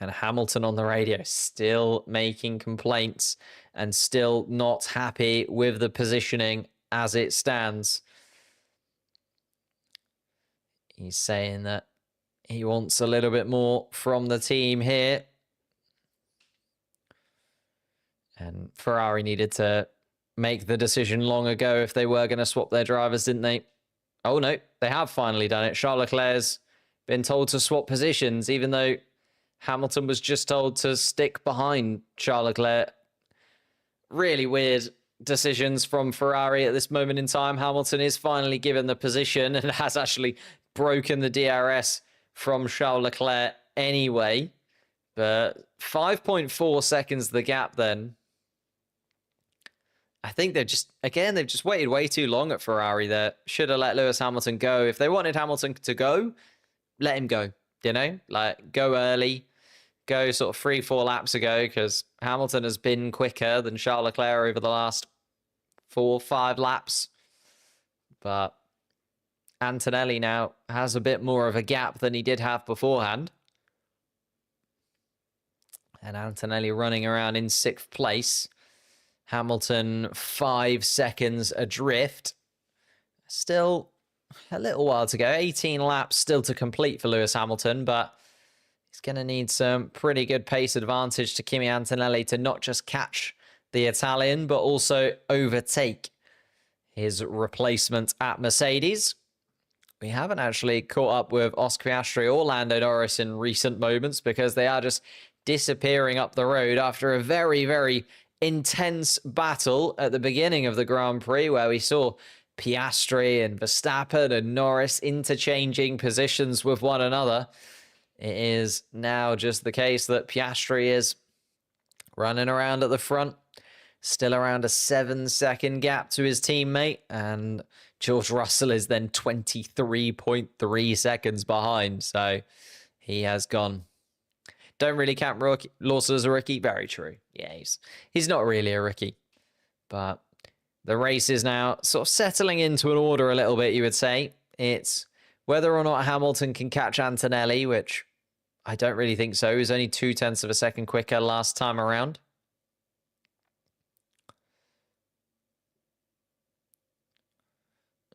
And Hamilton on the radio still making complaints and still not happy with the positioning as it stands. He's saying that he wants a little bit more from the team here. And Ferrari needed to make the decision long ago if they were going to swap their drivers, didn't they? Oh, no, they have finally done it. Charles Leclerc's been told to swap positions, even though Hamilton was just told to stick behind Charles Leclerc. Really weird decisions from Ferrari at this moment in time. Hamilton is finally given the position and has actually broken the DRS from Charles Leclerc anyway. But 5.4 seconds the gap then. I think they've just waited way too long at Ferrari there. Should have let Lewis Hamilton go. If they wanted Hamilton to go, let him go. You know, like go early, go sort of 3-4 laps ago, because Hamilton has been quicker than Charles Leclerc over the last 4-5 laps. But Antonelli now has a bit more of a gap than he did have beforehand. And Antonelli running around in 6th place. Hamilton 5 seconds adrift. Still a little while to go. 18 laps still to complete for Lewis Hamilton, but he's going to need some pretty good pace advantage to Kimi Antonelli to not just catch the Italian, but also overtake his replacement at Mercedes. We haven't actually caught up with Oscar Piastri or Lando Norris in recent moments because they are just disappearing up the road after a very, very intense battle at the beginning of the Grand Prix where we saw Piastri and Verstappen and Norris interchanging positions with one another. It is now just the case that Piastri is running around at the front, still around a 7-second gap to his teammate, and George Russell is then 23.3 seconds behind, so he has gone. Don't really count Lawson as a rookie. Very true. Yeah, he's not really a rookie. But the race is now sort of settling into an order a little bit, you would say. It's whether or not Hamilton can catch Antonelli, which I don't really think so. He was only 0.2 of a second quicker last time around.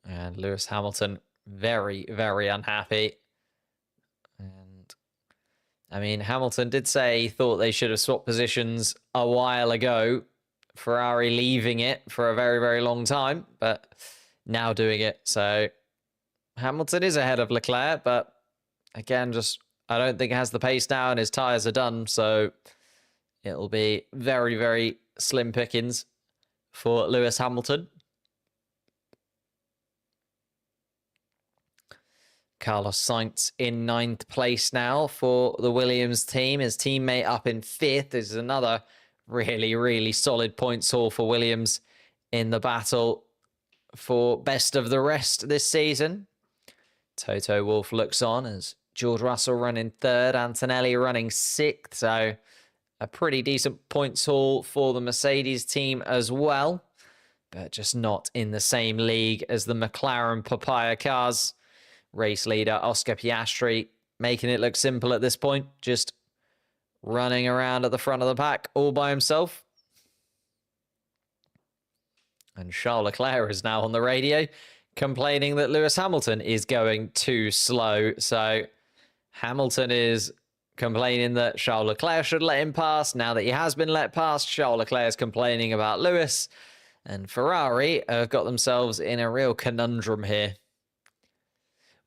And Lewis Hamilton very, very unhappy. And I mean, Hamilton did say he thought they should have swapped positions a while ago. Ferrari leaving it for a very, very long time, but now doing it. So Hamilton is ahead of Leclerc, but again, just I don't think it has the pace now and his tyres are done. So it'll be very, very slim pickings for Lewis Hamilton. Carlos Sainz in 9th place now for the Williams team. His teammate up in 5th. This is another really, really solid points haul for Williams in the battle for best of the rest this season. Toto Wolff looks on as George Russell running 3rd, Antonelli running 6th. So a pretty decent points haul for the Mercedes team as well, but just not in the same league as the McLaren Papaya cars. Race leader Oscar Piastri making it look simple at this point, just running around at the front of the pack all by himself. And Charles Leclerc is now on the radio complaining that Lewis Hamilton is going too slow. So Hamilton is complaining that Charles Leclerc should let him pass. Now that he has been let past, Charles Leclerc is complaining about Lewis. And Ferrari have got themselves in a real conundrum here.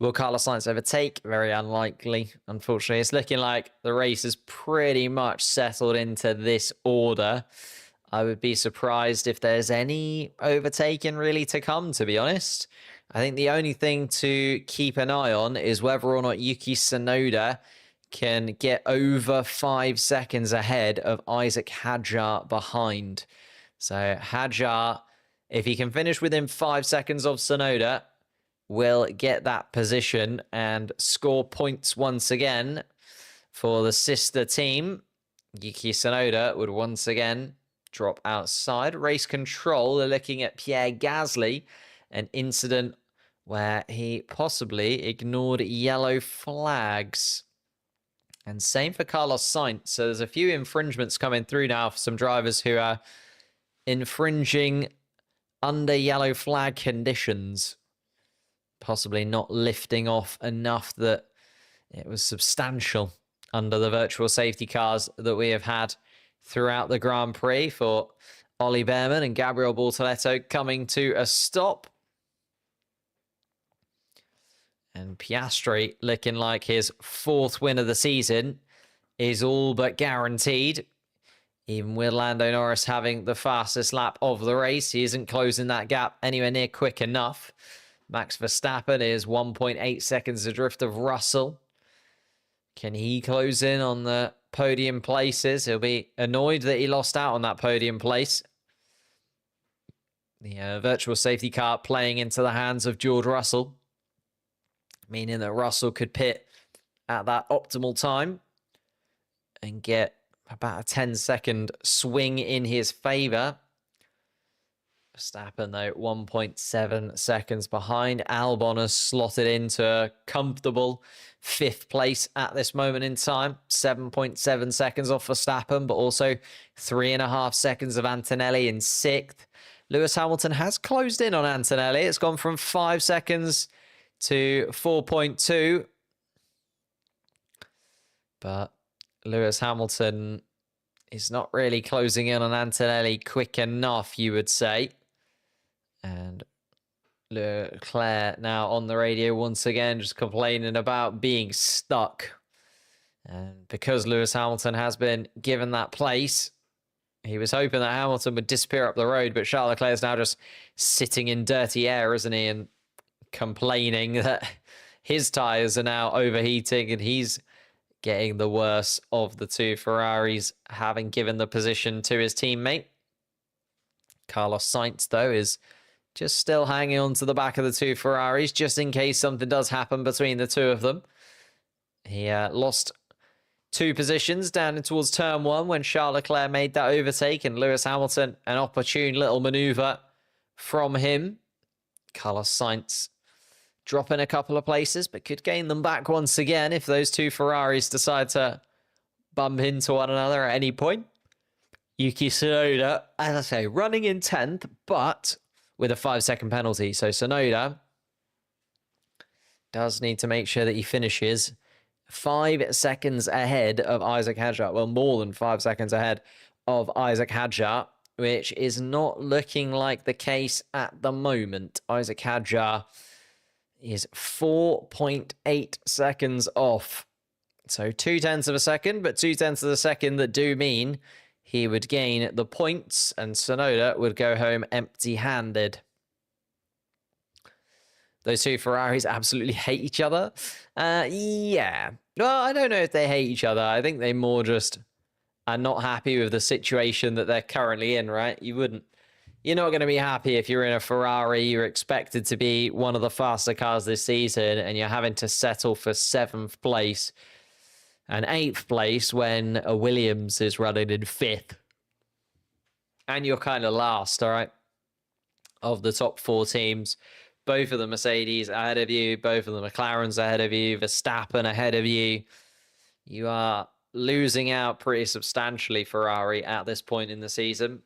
Will Carlos Sainz overtake? Very unlikely, unfortunately. It's looking like the race is pretty much settled into this order. I would be surprised if there's any overtaking really to come, to be honest. I think the only thing to keep an eye on is whether or not Yuki Tsunoda can get over 5 seconds ahead of Isaac Hadjar behind. So Hadjar, if he can finish within 5 seconds of Tsunoda, will get that position and score points once again for the sister team. Yuki Tsunoda would once again drop outside. Race control, they're looking at Pierre Gasly, an incident where he possibly ignored yellow flags. And same for Carlos Sainz. So there's a few infringements coming through now for some drivers who are infringing under yellow flag conditions. Possibly not lifting off enough that it was substantial under the virtual safety cars that we have had throughout the Grand Prix for Ollie Behrman and Gabriel Bortoleto coming to a stop. And Piastri looking like his 4th win of the season is all but guaranteed. Even with Lando Norris having the fastest lap of the race, he isn't closing that gap anywhere near quick enough. Max Verstappen is 1.8 seconds adrift of Russell. Can he close in on the podium places? He'll be annoyed that he lost out on that podium place. The virtual safety car playing into the hands of George Russell, meaning that Russell could pit at that optimal time and get about a 10-second swing in his favour. Verstappen, though, 1.7 seconds behind. Albon has slotted into a comfortable 5th place at this moment in time. 7.7 seconds off Verstappen, but also 3.5 seconds of Antonelli in 6th. Lewis Hamilton has closed in on Antonelli. It's gone from 5 seconds to 4.2. But Lewis Hamilton is not really closing in on Antonelli quick enough, you would say. And Leclerc now on the radio once again, just complaining about being stuck. And because Lewis Hamilton has been given that place, he was hoping that Hamilton would disappear up the road, but Charles Leclerc is now just sitting in dirty air, isn't he? And complaining that his tyres are now overheating and he's getting the worst of the two Ferraris, having given the position to his teammate. Carlos Sainz, though, is just still hanging on to the back of the two Ferraris, just in case something does happen between the two of them. He lost 2 positions down towards turn 1 when Charles Leclerc made that overtake, and Lewis Hamilton, an opportune little manoeuvre from him. Carlos Sainz dropping a couple of places, but could gain them back once again if those two Ferraris decide to bump into one another at any point. Yuki Tsunoda, as I say, running in 10th, but with a 5-second penalty. So Tsunoda does need to make sure that he finishes 5 seconds ahead of Isaac Hadjar. Well, more than 5 seconds ahead of Isaac Hadjar, which is not looking like the case at the moment. Isaac Hadjar is 4.8 seconds off. So 0.2 of a second, but 0.2 of a second that do mean he would gain the points and Tsunoda would go home empty-handed. Those two Ferraris absolutely hate each other. Yeah. Well, I don't know if they hate each other. I think they more just are not happy with the situation that they're currently in, right? You're not going to be happy if you're in a Ferrari. You're expected to be one of the faster cars this season, and you're having to settle for 7th place and 8th place when a Williams is running in 5th. And you're kind of last, all right, of the top 4 teams. Both of the Mercedes ahead of you. Both of the McLarens ahead of you. Verstappen ahead of you. You are losing out pretty substantially, Ferrari, at this point in the season.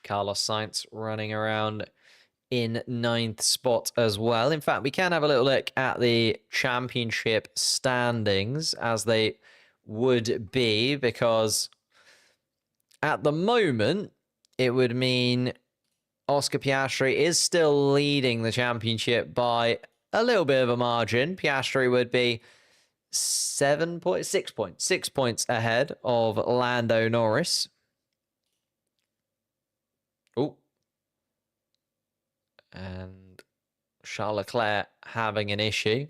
Carlos Sainz running around in 9th spot as well. In fact, we can have a little look at the championship standings as they would be, because at the moment, it would mean Oscar Piastri is still leading the championship by a little bit of a margin. Piastri would be 6 points ahead of Lando Norris. Oh. And Charles Leclerc having an issue.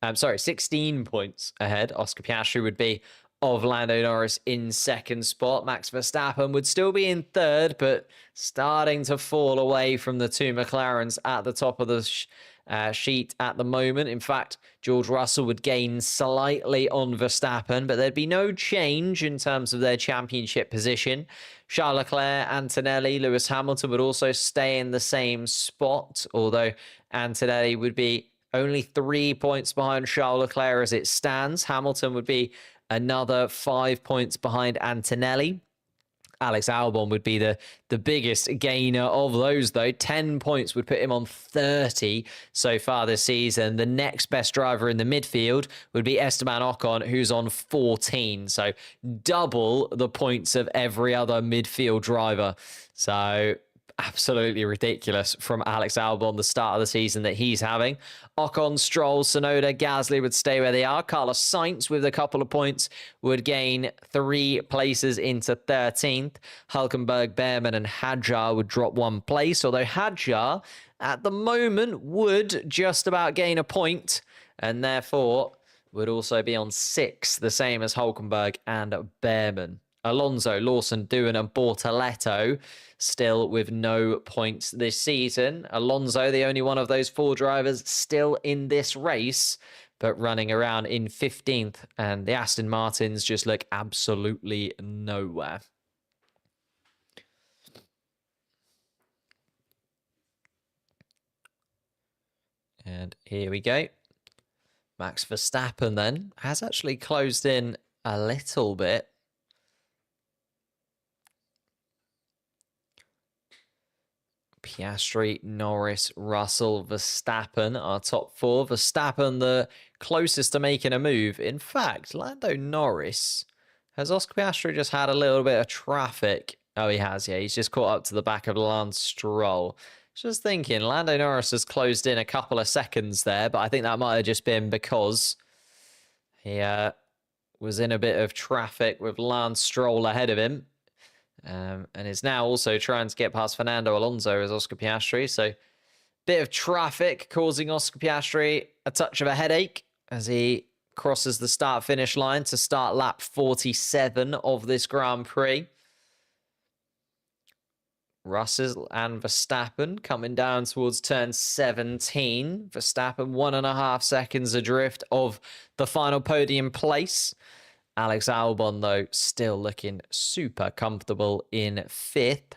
16 points ahead. Oscar Piastri would be of Lando Norris in 2nd spot. Max Verstappen would still be in 3rd, but starting to fall away from the two McLarens at the top of the sheet at the moment. In fact, George Russell would gain slightly on Verstappen, but there'd be no change in terms of their championship position. Charles Leclerc, Antonelli, Lewis Hamilton would also stay in the same spot, although Antonelli would be only 3 points behind Charles Leclerc as it stands. Hamilton would be another 5 points behind Antonelli. Alex Albon would be the biggest gainer of those, though. 10 points would put him on 30 so far this season. The next best driver in the midfield would be Esteban Ocon, who's on 14. So double the points of every other midfield driver. So absolutely ridiculous from Alex Albon, the start of the season that he's having. Ocon, Stroll, Tsunoda, Gasly would stay where they are. Carlos Sainz, with a couple of points, would gain 3 places into 13th. Hülkenberg, Behrman, and Hadjar would drop 1 place, although Hadjar, at the moment, would just about gain a point, and therefore would also be on 6, the same as Hülkenberg and Behrman. Alonso, Lawson, Doohan, and Bortoletto still with no points this season. Alonso, the only one of those 4 drivers still in this race, but running around in 15th. And the Aston Martins just look absolutely nowhere. And here we go. Max Verstappen then has actually closed in a little bit. Piastri, Norris, Russell, Verstappen are top four. Verstappen the closest to making a move. In fact, Lando Norris, has Oscar Piastri just had a little bit of traffic? Oh, he has, yeah. He's just caught up to the back of Lance Stroll. Just thinking, Lando Norris has closed in a couple of seconds there, but I think that might have just been because he was in a bit of traffic with Lance Stroll ahead of him. And is now also trying to get past Fernando Alonso as Oscar Piastri. So, bit of traffic causing Oscar Piastri a touch of a headache as he crosses the start-finish line to start lap 47 of this Grand Prix. Russell and Verstappen coming down towards turn 17. Verstappen 1.5 seconds adrift of the final podium place. Alex Albon, though, still looking super comfortable in 5th.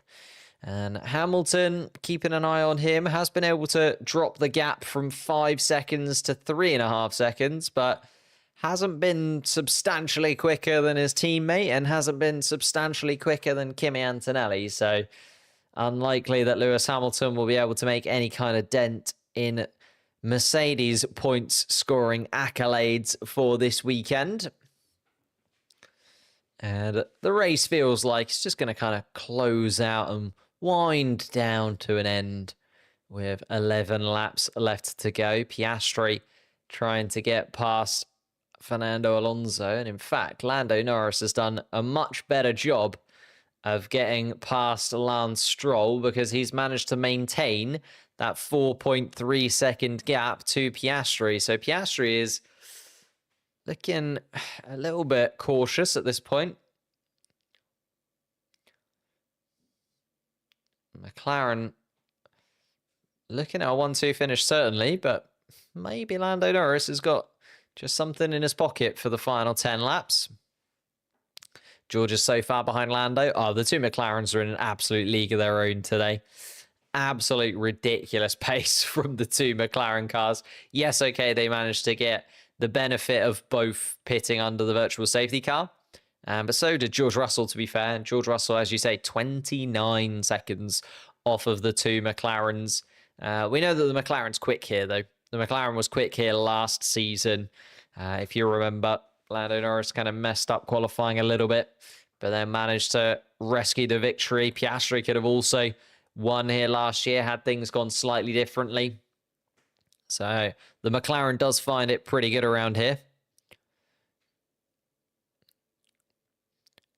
And Hamilton, keeping an eye on him, has been able to drop the gap from 5 seconds to 3.5 seconds, but hasn't been substantially quicker than his teammate and hasn't been substantially quicker than Kimi Antonelli. So unlikely that Lewis Hamilton will be able to make any kind of dent in Mercedes' points scoring accolades for this weekend. And the race feels like it's just going to kind of close out and wind down to an end with 11 laps left to go. Piastri trying to get past Fernando Alonso. And in fact, Lando Norris has done a much better job of getting past Lance Stroll because he's managed to maintain that 4.3 second gap to Piastri. So Piastri is looking a little bit cautious at this point. McLaren looking at a 1-2 finish certainly, but maybe Lando Norris has got just something in his pocket for the final 10 laps. George is so far behind Lando. Oh, the two McLarens are in an absolute league of their own today. Absolute ridiculous pace from the two McLaren cars. Yes, okay, they managed to get the benefit of both pitting under the virtual safety car. But so did George Russell, to be fair. And George Russell, as you say, 29 seconds off of the two McLarens. We know that the McLaren's quick here, though. The McLaren was quick here last season. If you remember, Lando Norris kind of messed up qualifying a little bit, but then managed to rescue the victory. Piastri could have also won here last year had things gone slightly differently. So the McLaren does find it pretty good around here.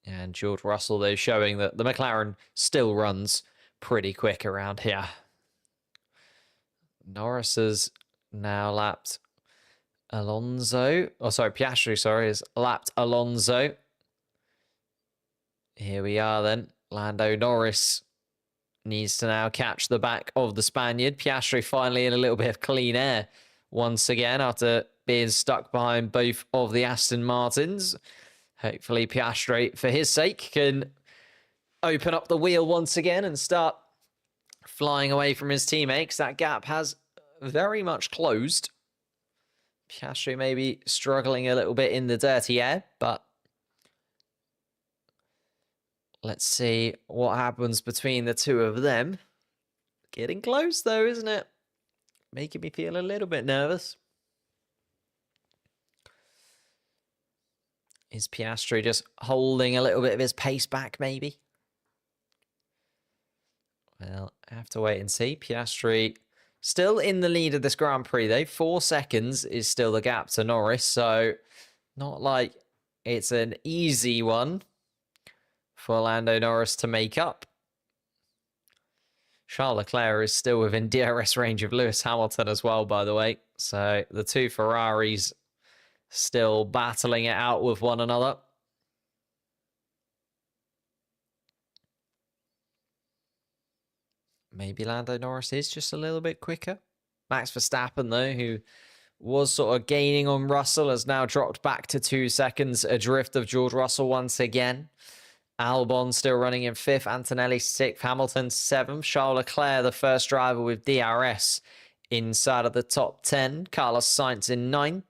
And George Russell, though, showing that the McLaren still runs pretty quick around here. Norris has now lapped Alonso. Oh, sorry, Piastri, sorry, has lapped Alonso. Here we are then. Lando Norris needs to now catch the back of the Spaniard. Piastri finally in a little bit of clean air once again after being stuck behind both of the Aston Martins. Hopefully Piastri, for his sake, can open up the wheel once again and start flying away from his teammates. That gap has very much closed. Piastri may be struggling a little bit in the dirty air, but let's see what happens between the two of them. Getting close, though, isn't it? Making me feel a little bit nervous. Is Piastri just holding a little bit of his pace back, maybe? Well, I have to wait and see. Piastri still in the lead of this Grand Prix, though. 4 seconds is still the gap to Norris, so not like it's an easy one for Lando Norris to make up. Charles Leclerc is still within DRS range of Lewis Hamilton as well, by the way. So the two Ferraris still battling it out with one another. Maybe Lando Norris is just a little bit quicker. Max Verstappen, though, who was sort of gaining on Russell, has now dropped back to 2 seconds adrift of George Russell once again. Albon still running in 5th, Antonelli 6th, Hamilton 7th. Charles Leclerc, the first driver with DRS, inside of the top 10. Carlos Sainz in 9th.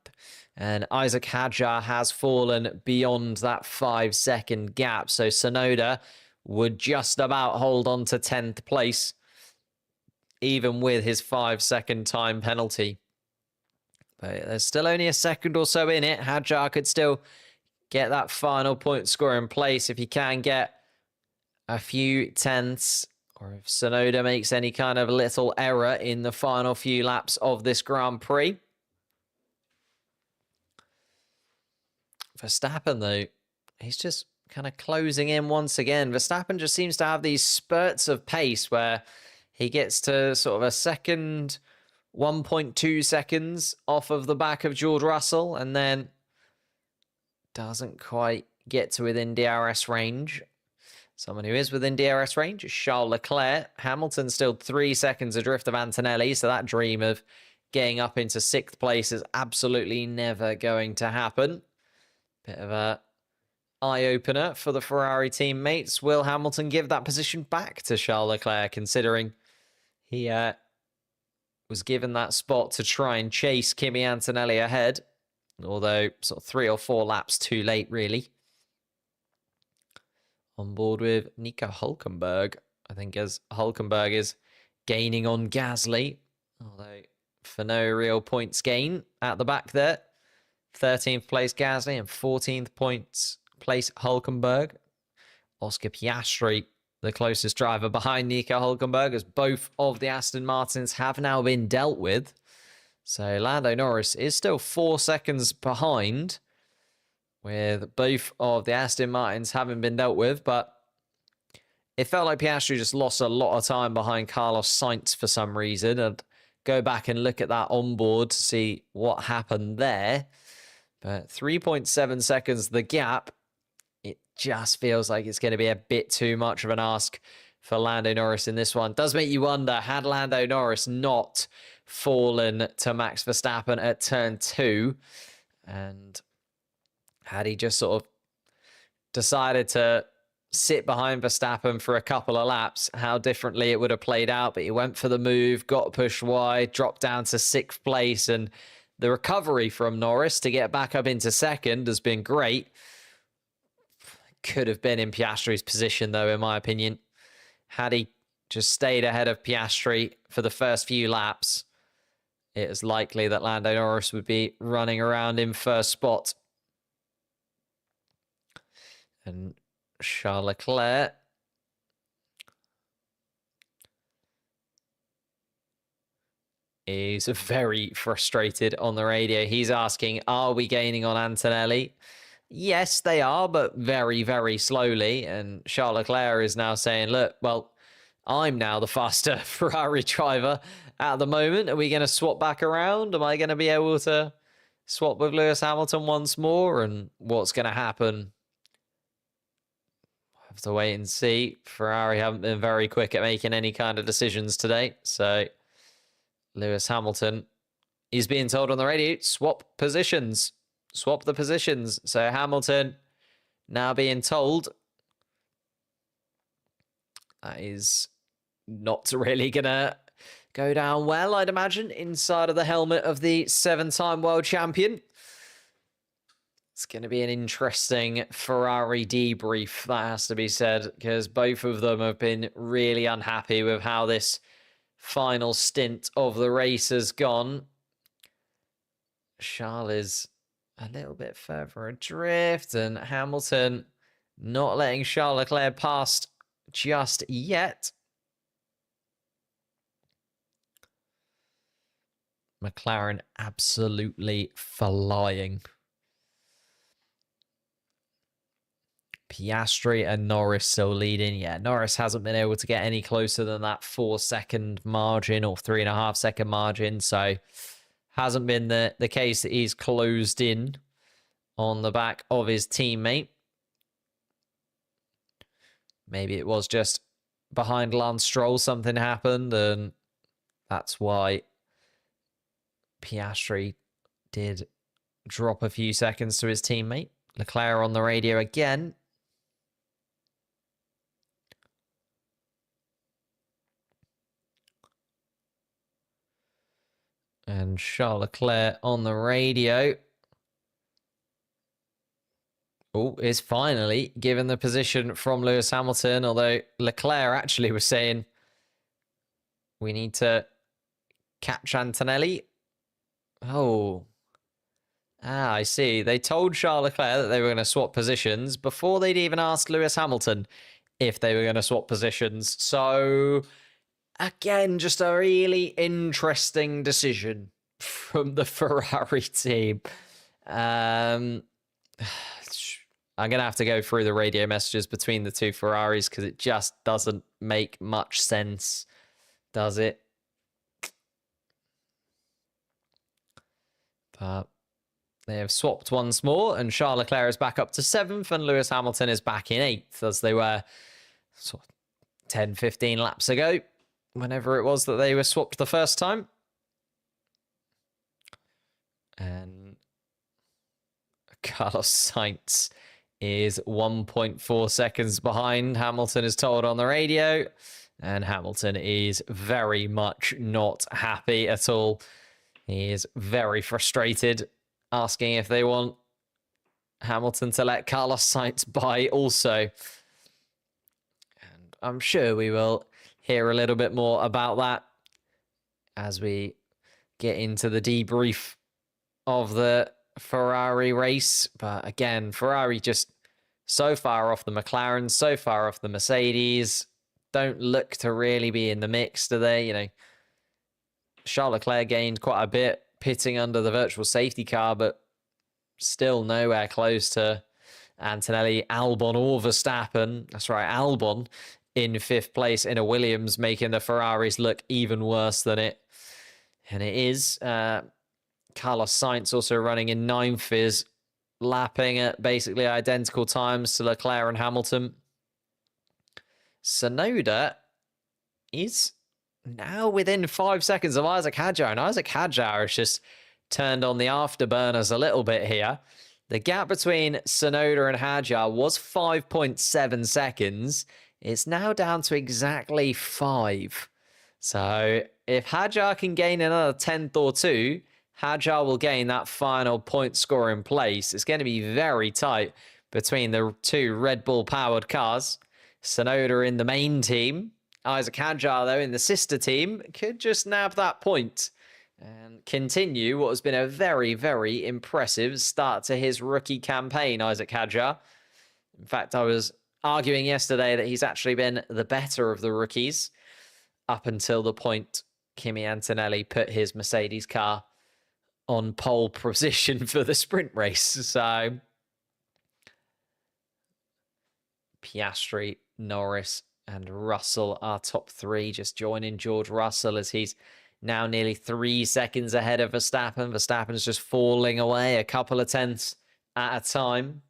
And Isaac Hadjar has fallen beyond that 5-second gap. So Tsunoda would just about hold on to 10th place, even with his 5-second time penalty. But there's still only a second or so in it. Hadjar could still get that final point score in place if he can get a few tenths, or if Tsunoda makes any kind of little error in the final few laps of this Grand Prix. Verstappen, though, he's just kind of closing in once again. Verstappen just seems to have these spurts of pace where he gets to sort of a second, 1.2 seconds off of the back of George Russell, and then doesn't quite get to within DRS range. Someone who is within DRS range is Charles Leclerc. Hamilton still 3 seconds adrift of Antonelli, so that dream of getting up into 6th place is absolutely never going to happen. Bit of a eye-opener for the Ferrari teammates. Will Hamilton give that position back to Charles Leclerc, considering he was given that spot to try and chase Kimi Antonelli ahead, although sort of 3 or 4 laps too late, really. On board with Nico Hülkenberg, I think, as Hülkenberg is gaining on Gasly, although for no real points gain at the back there. 13th place Gasly and 14th place Hülkenberg. Oscar Piastri, the closest driver behind Nico Hülkenberg, as both of the Aston Martins have now been dealt with. So Lando Norris is still 4 seconds behind, with both of the Aston Martins having been dealt with, but it felt like Piastri just lost a lot of time behind Carlos Sainz for some reason. And go back and look at that onboard to see what happened there. But 3.7 seconds the gap. It just feels like it's going to be a bit too much of an ask for Lando Norris in this one. Does make you wonder, had Lando Norris not fallen to Max Verstappen at turn 2, and had he just sort of decided to sit behind Verstappen for a couple of laps, how differently it would have played out. But he went for the move, got pushed wide, dropped down to 6th place, and the recovery from Norris to get back up into 2nd has been great. Could have been in Piastri's position, though, in my opinion. Had he just stayed ahead of Piastri for the first few laps, it is likely that Lando Norris would be running around in 1st spot. And Charles Leclerc is very frustrated on the radio. He's asking, are we gaining on Antonelli? Yes, they are, but very, very slowly. And Charles Leclerc is now saying, look, well, I'm now the faster Ferrari driver at the moment. Are we going to swap back around? Am I going to be able to swap with Lewis Hamilton once more? And what's going to happen? Have to wait and see. Ferrari haven't been very quick at making any kind of decisions today. So Lewis Hamilton is being told on the radio, swap positions. Swap the positions. So Hamilton now being told that is not really going to go down well, I'd imagine, inside of the helmet of the 7-time world champion. It's going to be an interesting Ferrari debrief, that has to be said, because both of them have been really unhappy with how this final stint of the race has gone. Charles is a little bit further adrift, and Hamilton not letting Charles Leclerc past just yet. McLaren absolutely flying. Piastri and Norris still leading. Yeah, Norris hasn't been able to get any closer than that 4-second margin or 3.5-second margin. So hasn't been the case that he's closed in on the back of his teammate. Maybe it was just behind Lance Stroll something happened, and that's why Piastri did drop a few seconds to his teammate. Leclerc on the radio again. And Charles Leclerc on the radio. Oh, is finally given the position from Lewis Hamilton, although Leclerc actually was saying we need to catch Antonelli. Oh. I see. They told Charles Leclerc that they were going to swap positions before they'd even asked Lewis Hamilton if they were going to swap positions. So, again, just a really interesting decision from the Ferrari team. I'm going to have to go through the radio messages between the two Ferraris because it just doesn't make much sense, does it? But they have swapped once more, and Charles Leclerc is back up to 7th, and Lewis Hamilton is back in 8th, as they were sort of 10, 15 laps ago, whenever it was that they were swapped the first time. And Carlos Sainz is 1.4 seconds behind, Hamilton is told on the radio, and Hamilton is very much not happy at all. He is very frustrated, asking if they want Hamilton to let Carlos Sainz by also. And I'm sure we will hear a little bit more about that as we get into the debrief of the Ferrari race. But again, Ferrari just so far off the McLaren, so far off the Mercedes, don't look to really be in the mix, do they? You know, Charles Leclerc gained quite a bit pitting under the virtual safety car, but still nowhere close to Antonelli, Albon, or Verstappen. That's right, Albon in 5th place in a Williams, making the Ferraris look even worse than it. And it is. Carlos Sainz also running in 9th, is lapping at basically identical times to Leclerc and Hamilton. Tsunoda is now within 5 seconds of Isaac Hadjar, and Isaac Hadjar has just turned on the afterburners a little bit here. The gap between Tsunoda and Hadjar was 5.7 seconds. It's now down to exactly 5. So if Hadjar can gain another 10th or 2, Hadjar will gain that final point scoring place. It's going to be very tight between the two Red Bull powered cars. Tsunoda in the main team. Isaac Hadjar, though, in the sister team, could just nab that point and continue what has been a very, very impressive start to his rookie campaign, Isaac Hadjar. In fact, I was arguing yesterday that he's actually been the better of the rookies up until the point Kimi Antonelli put his Mercedes car on pole position for the sprint race. So Piastri, Norris, and Russell are top 3, just joining George Russell as he's now nearly 3 seconds ahead of Verstappen. Verstappen's just falling away a couple of tenths at a time.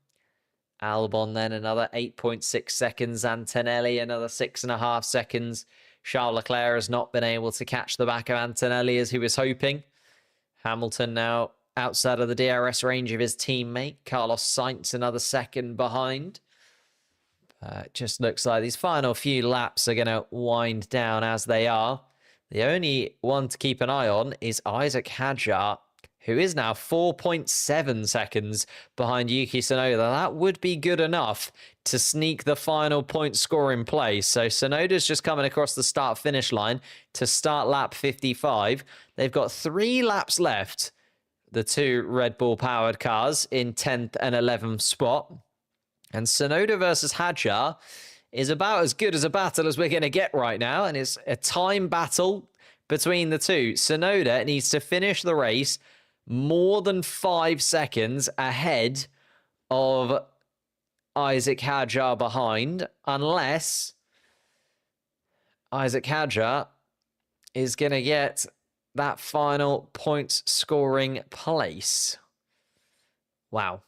Albon then another 8.6 seconds. Antonelli another 6.5 seconds. Charles Leclerc has not been able to catch the back of Antonelli as he was hoping. Hamilton now outside of the DRS range of his teammate. Carlos Sainz another second behind. It just looks like these final few laps are going to wind down as they are. The only one to keep an eye on is Isaac Hadjar, who is now 4.7 seconds behind Yuki Tsunoda. That would be good enough to sneak the final point score in place. So Tsunoda's just coming across the start-finish line to start lap 55. They've got 3 laps left, the two Red Bull-powered cars in 10th and 11th spot. And Tsunoda versus Hadjar is about as good as a battle as we're going to get right now. And it's a time battle between the two. Tsunoda needs to finish the race more than 5 seconds ahead of Isaac Hadjar behind, unless Isaac Hadjar is going to get that final points scoring place. Wow.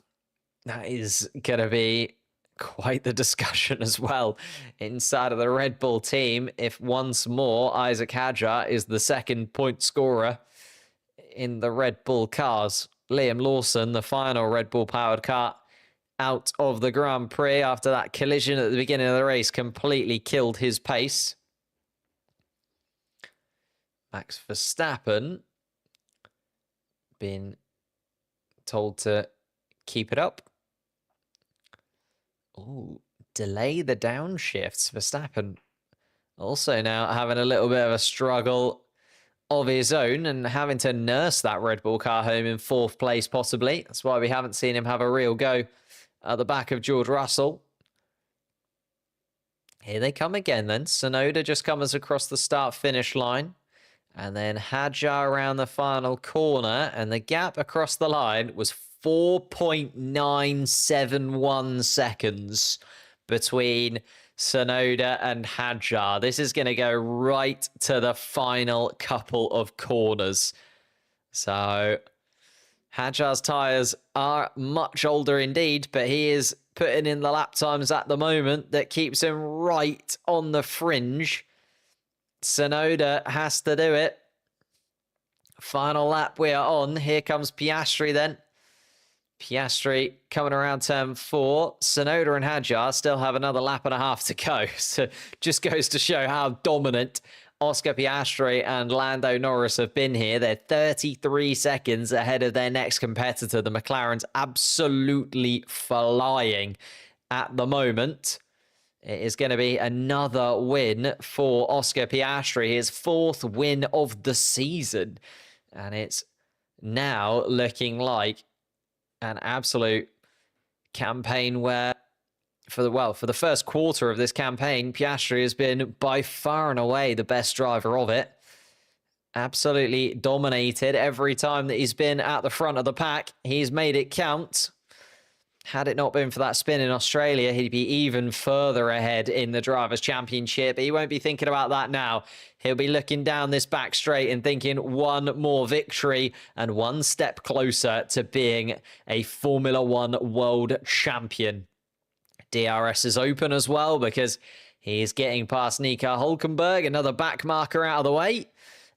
That is going to be quite the discussion as well inside of the Red Bull team if once more Isaac Hadjar is the second point scorer in the Red Bull cars. Liam Lawson, the final Red Bull powered car, out of the Grand Prix after that collision at the beginning of the race completely killed his pace. Max Verstappen been told to keep it up. Oh, delay the downshifts. Verstappen also now having a little bit of a struggle of his own and having to nurse that Red Bull car home in 4th place, possibly. That's why we haven't seen him have a real go at the back of George Russell. Here they come again then. Tsunoda just comes across the start-finish line. And then Hadjar around the final corner. And the gap across the line was 4.971 seconds between Tsunoda and Hadjar. This is going to go right to the final couple of corners. So Hadjar's tyres are much older indeed, but he is putting in the lap times at the moment that keeps him right on the fringe. Tsunoda has to do it. Final lap we are on. Here comes Piastri then. Piastri coming around turn 4. Tsunoda and Hadjar still have another lap and a half to go. So just goes to show how dominant Oscar Piastri and Lando Norris have been here. They're 33 seconds ahead of their next competitor. The McLaren's absolutely flying at the moment. It is going to be another win for Oscar Piastri, his 4th win of the season. And it's now looking like an absolute campaign where, for the first quarter of this campaign, Piastri has been by far and away the best driver of it. Absolutely dominated every time that he's been at the front of the pack. He's made it count. Had it not been for that spin in Australia, he'd be even further ahead in the Drivers' Championship. But he won't be thinking about that now. He'll be looking down this back straight and thinking one more victory and one step closer to being a Formula One world champion. DRS is open as well because he's getting past Nico Hülkenberg. Another back marker out of the way.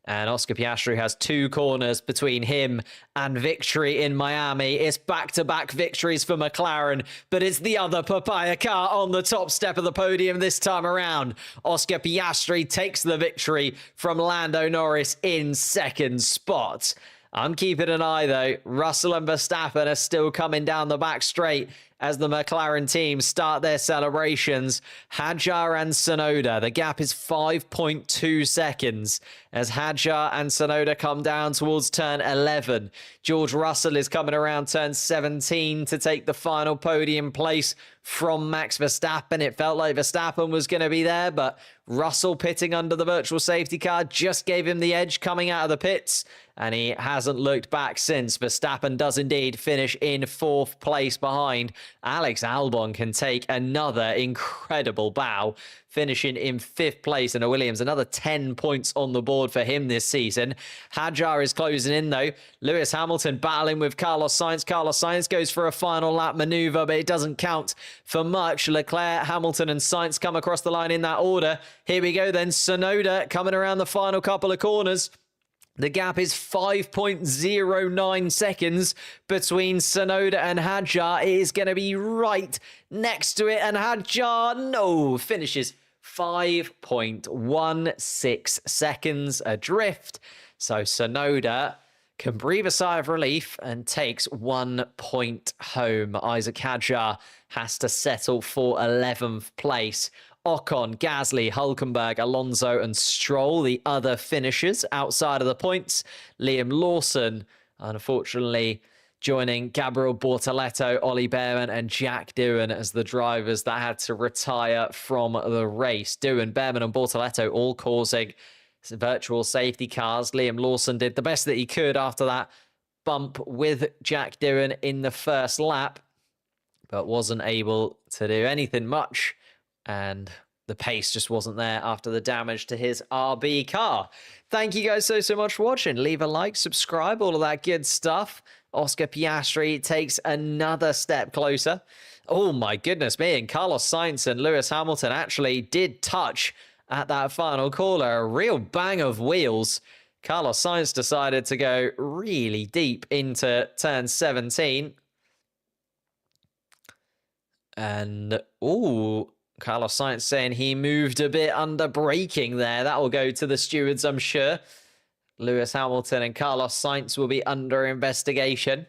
And Oscar Piastri has 2 corners between him and victory in Miami. It's back-to-back victories for McLaren, but it's the other papaya car on the top step of the podium this time around. Oscar Piastri takes the victory from Lando Norris in 2nd spot. I'm keeping an eye, though. Russell and Verstappen are still coming down the back straight as the McLaren team start their celebrations. Hadjar and Tsunoda, the gap is 5.2 seconds as Hadjar and Tsunoda come down towards turn 11. George Russell is coming around turn 17 to take the final podium place from Max Verstappen. It felt like Verstappen was going to be there, but Russell pitting under the virtual safety car just gave him the edge coming out of the pits, and he hasn't looked back since. Verstappen does indeed finish in 4th place behind. Alex Albon can take another incredible bow, finishing in 5th place in a Williams. Another 10 points on the board for him this season. Hadjar is closing in, though. Lewis Hamilton battling with Carlos Sainz. Carlos Sainz goes for a final lap maneuver, but it doesn't count for much. Leclerc, Hamilton, and Sainz come across the line in that order. Here we go then. Tsunoda coming around the final couple of corners. The gap is 5.09 seconds between Tsunoda and Hadjar. It is going to be right next to it, and Hadjar, finishes 5.16 seconds adrift. So Tsunoda can breathe a sigh of relief and takes 1 point home. Isaac Hadjar has to settle for 11th place. Ocon, Gasly, Hülkenberg, Alonso and Stroll, the other finishers outside of the points. Liam Lawson, unfortunately, joining Gabriel Bortoleto, Ollie Behrman and Jack Doohan as the drivers that had to retire from the race. Doohan, Behrman and Bortoleto all causing virtual safety cars. Liam Lawson did the best that he could after that bump with Jack Doohan in the first lap, but wasn't able to do anything much. And the pace just wasn't there after the damage to his RB car. Thank you guys so much for watching. Leave a like, subscribe, all of that good stuff. Oscar Piastri takes another step closer. Oh my goodness me, and Carlos Sainz and Lewis Hamilton actually did touch at that final corner. A real bang of wheels. Carlos Sainz decided to go really deep into turn 17. And, Carlos Sainz saying he moved a bit under braking there. That will go to the stewards, I'm sure. Lewis Hamilton and Carlos Sainz will be under investigation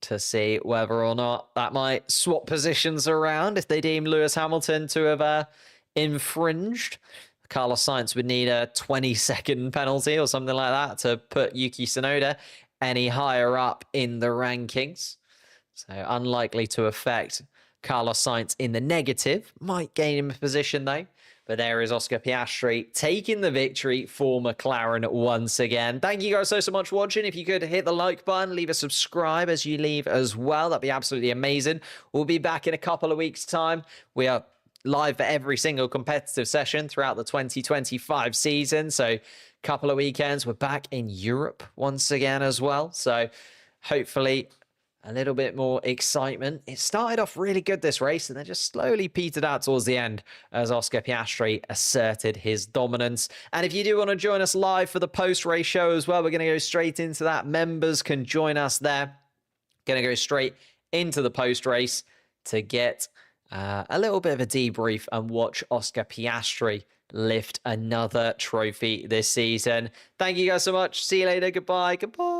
to see whether or not that might swap positions around if they deem Lewis Hamilton to have infringed. Carlos Sainz would need a 20-second penalty or something like that to put Yuki Tsunoda any higher up in the rankings. So unlikely to affect Carlos Sainz in the negative. Might gain him a position though. But there is Oscar Piastri taking the victory for McLaren once again. Thank you guys so much for watching. If you could hit the like button, leave a subscribe as you leave as well. That'd be absolutely amazing. We'll be back in a couple of weeks' time. We are live for every single competitive session throughout the 2025 season. So a couple of weekends. We're back in Europe once again as well. So hopefully a little bit more excitement. It started off really good, this race, and then just slowly petered out towards the end as Oscar Piastri asserted his dominance. And if you do want to join us live for the post-race show as well, we're going to go straight into that. Members can join us there. Going to go straight into the post-race to get a little bit of a debrief and watch Oscar Piastri lift another trophy this season. Thank you guys so much. See you later. Goodbye. Goodbye.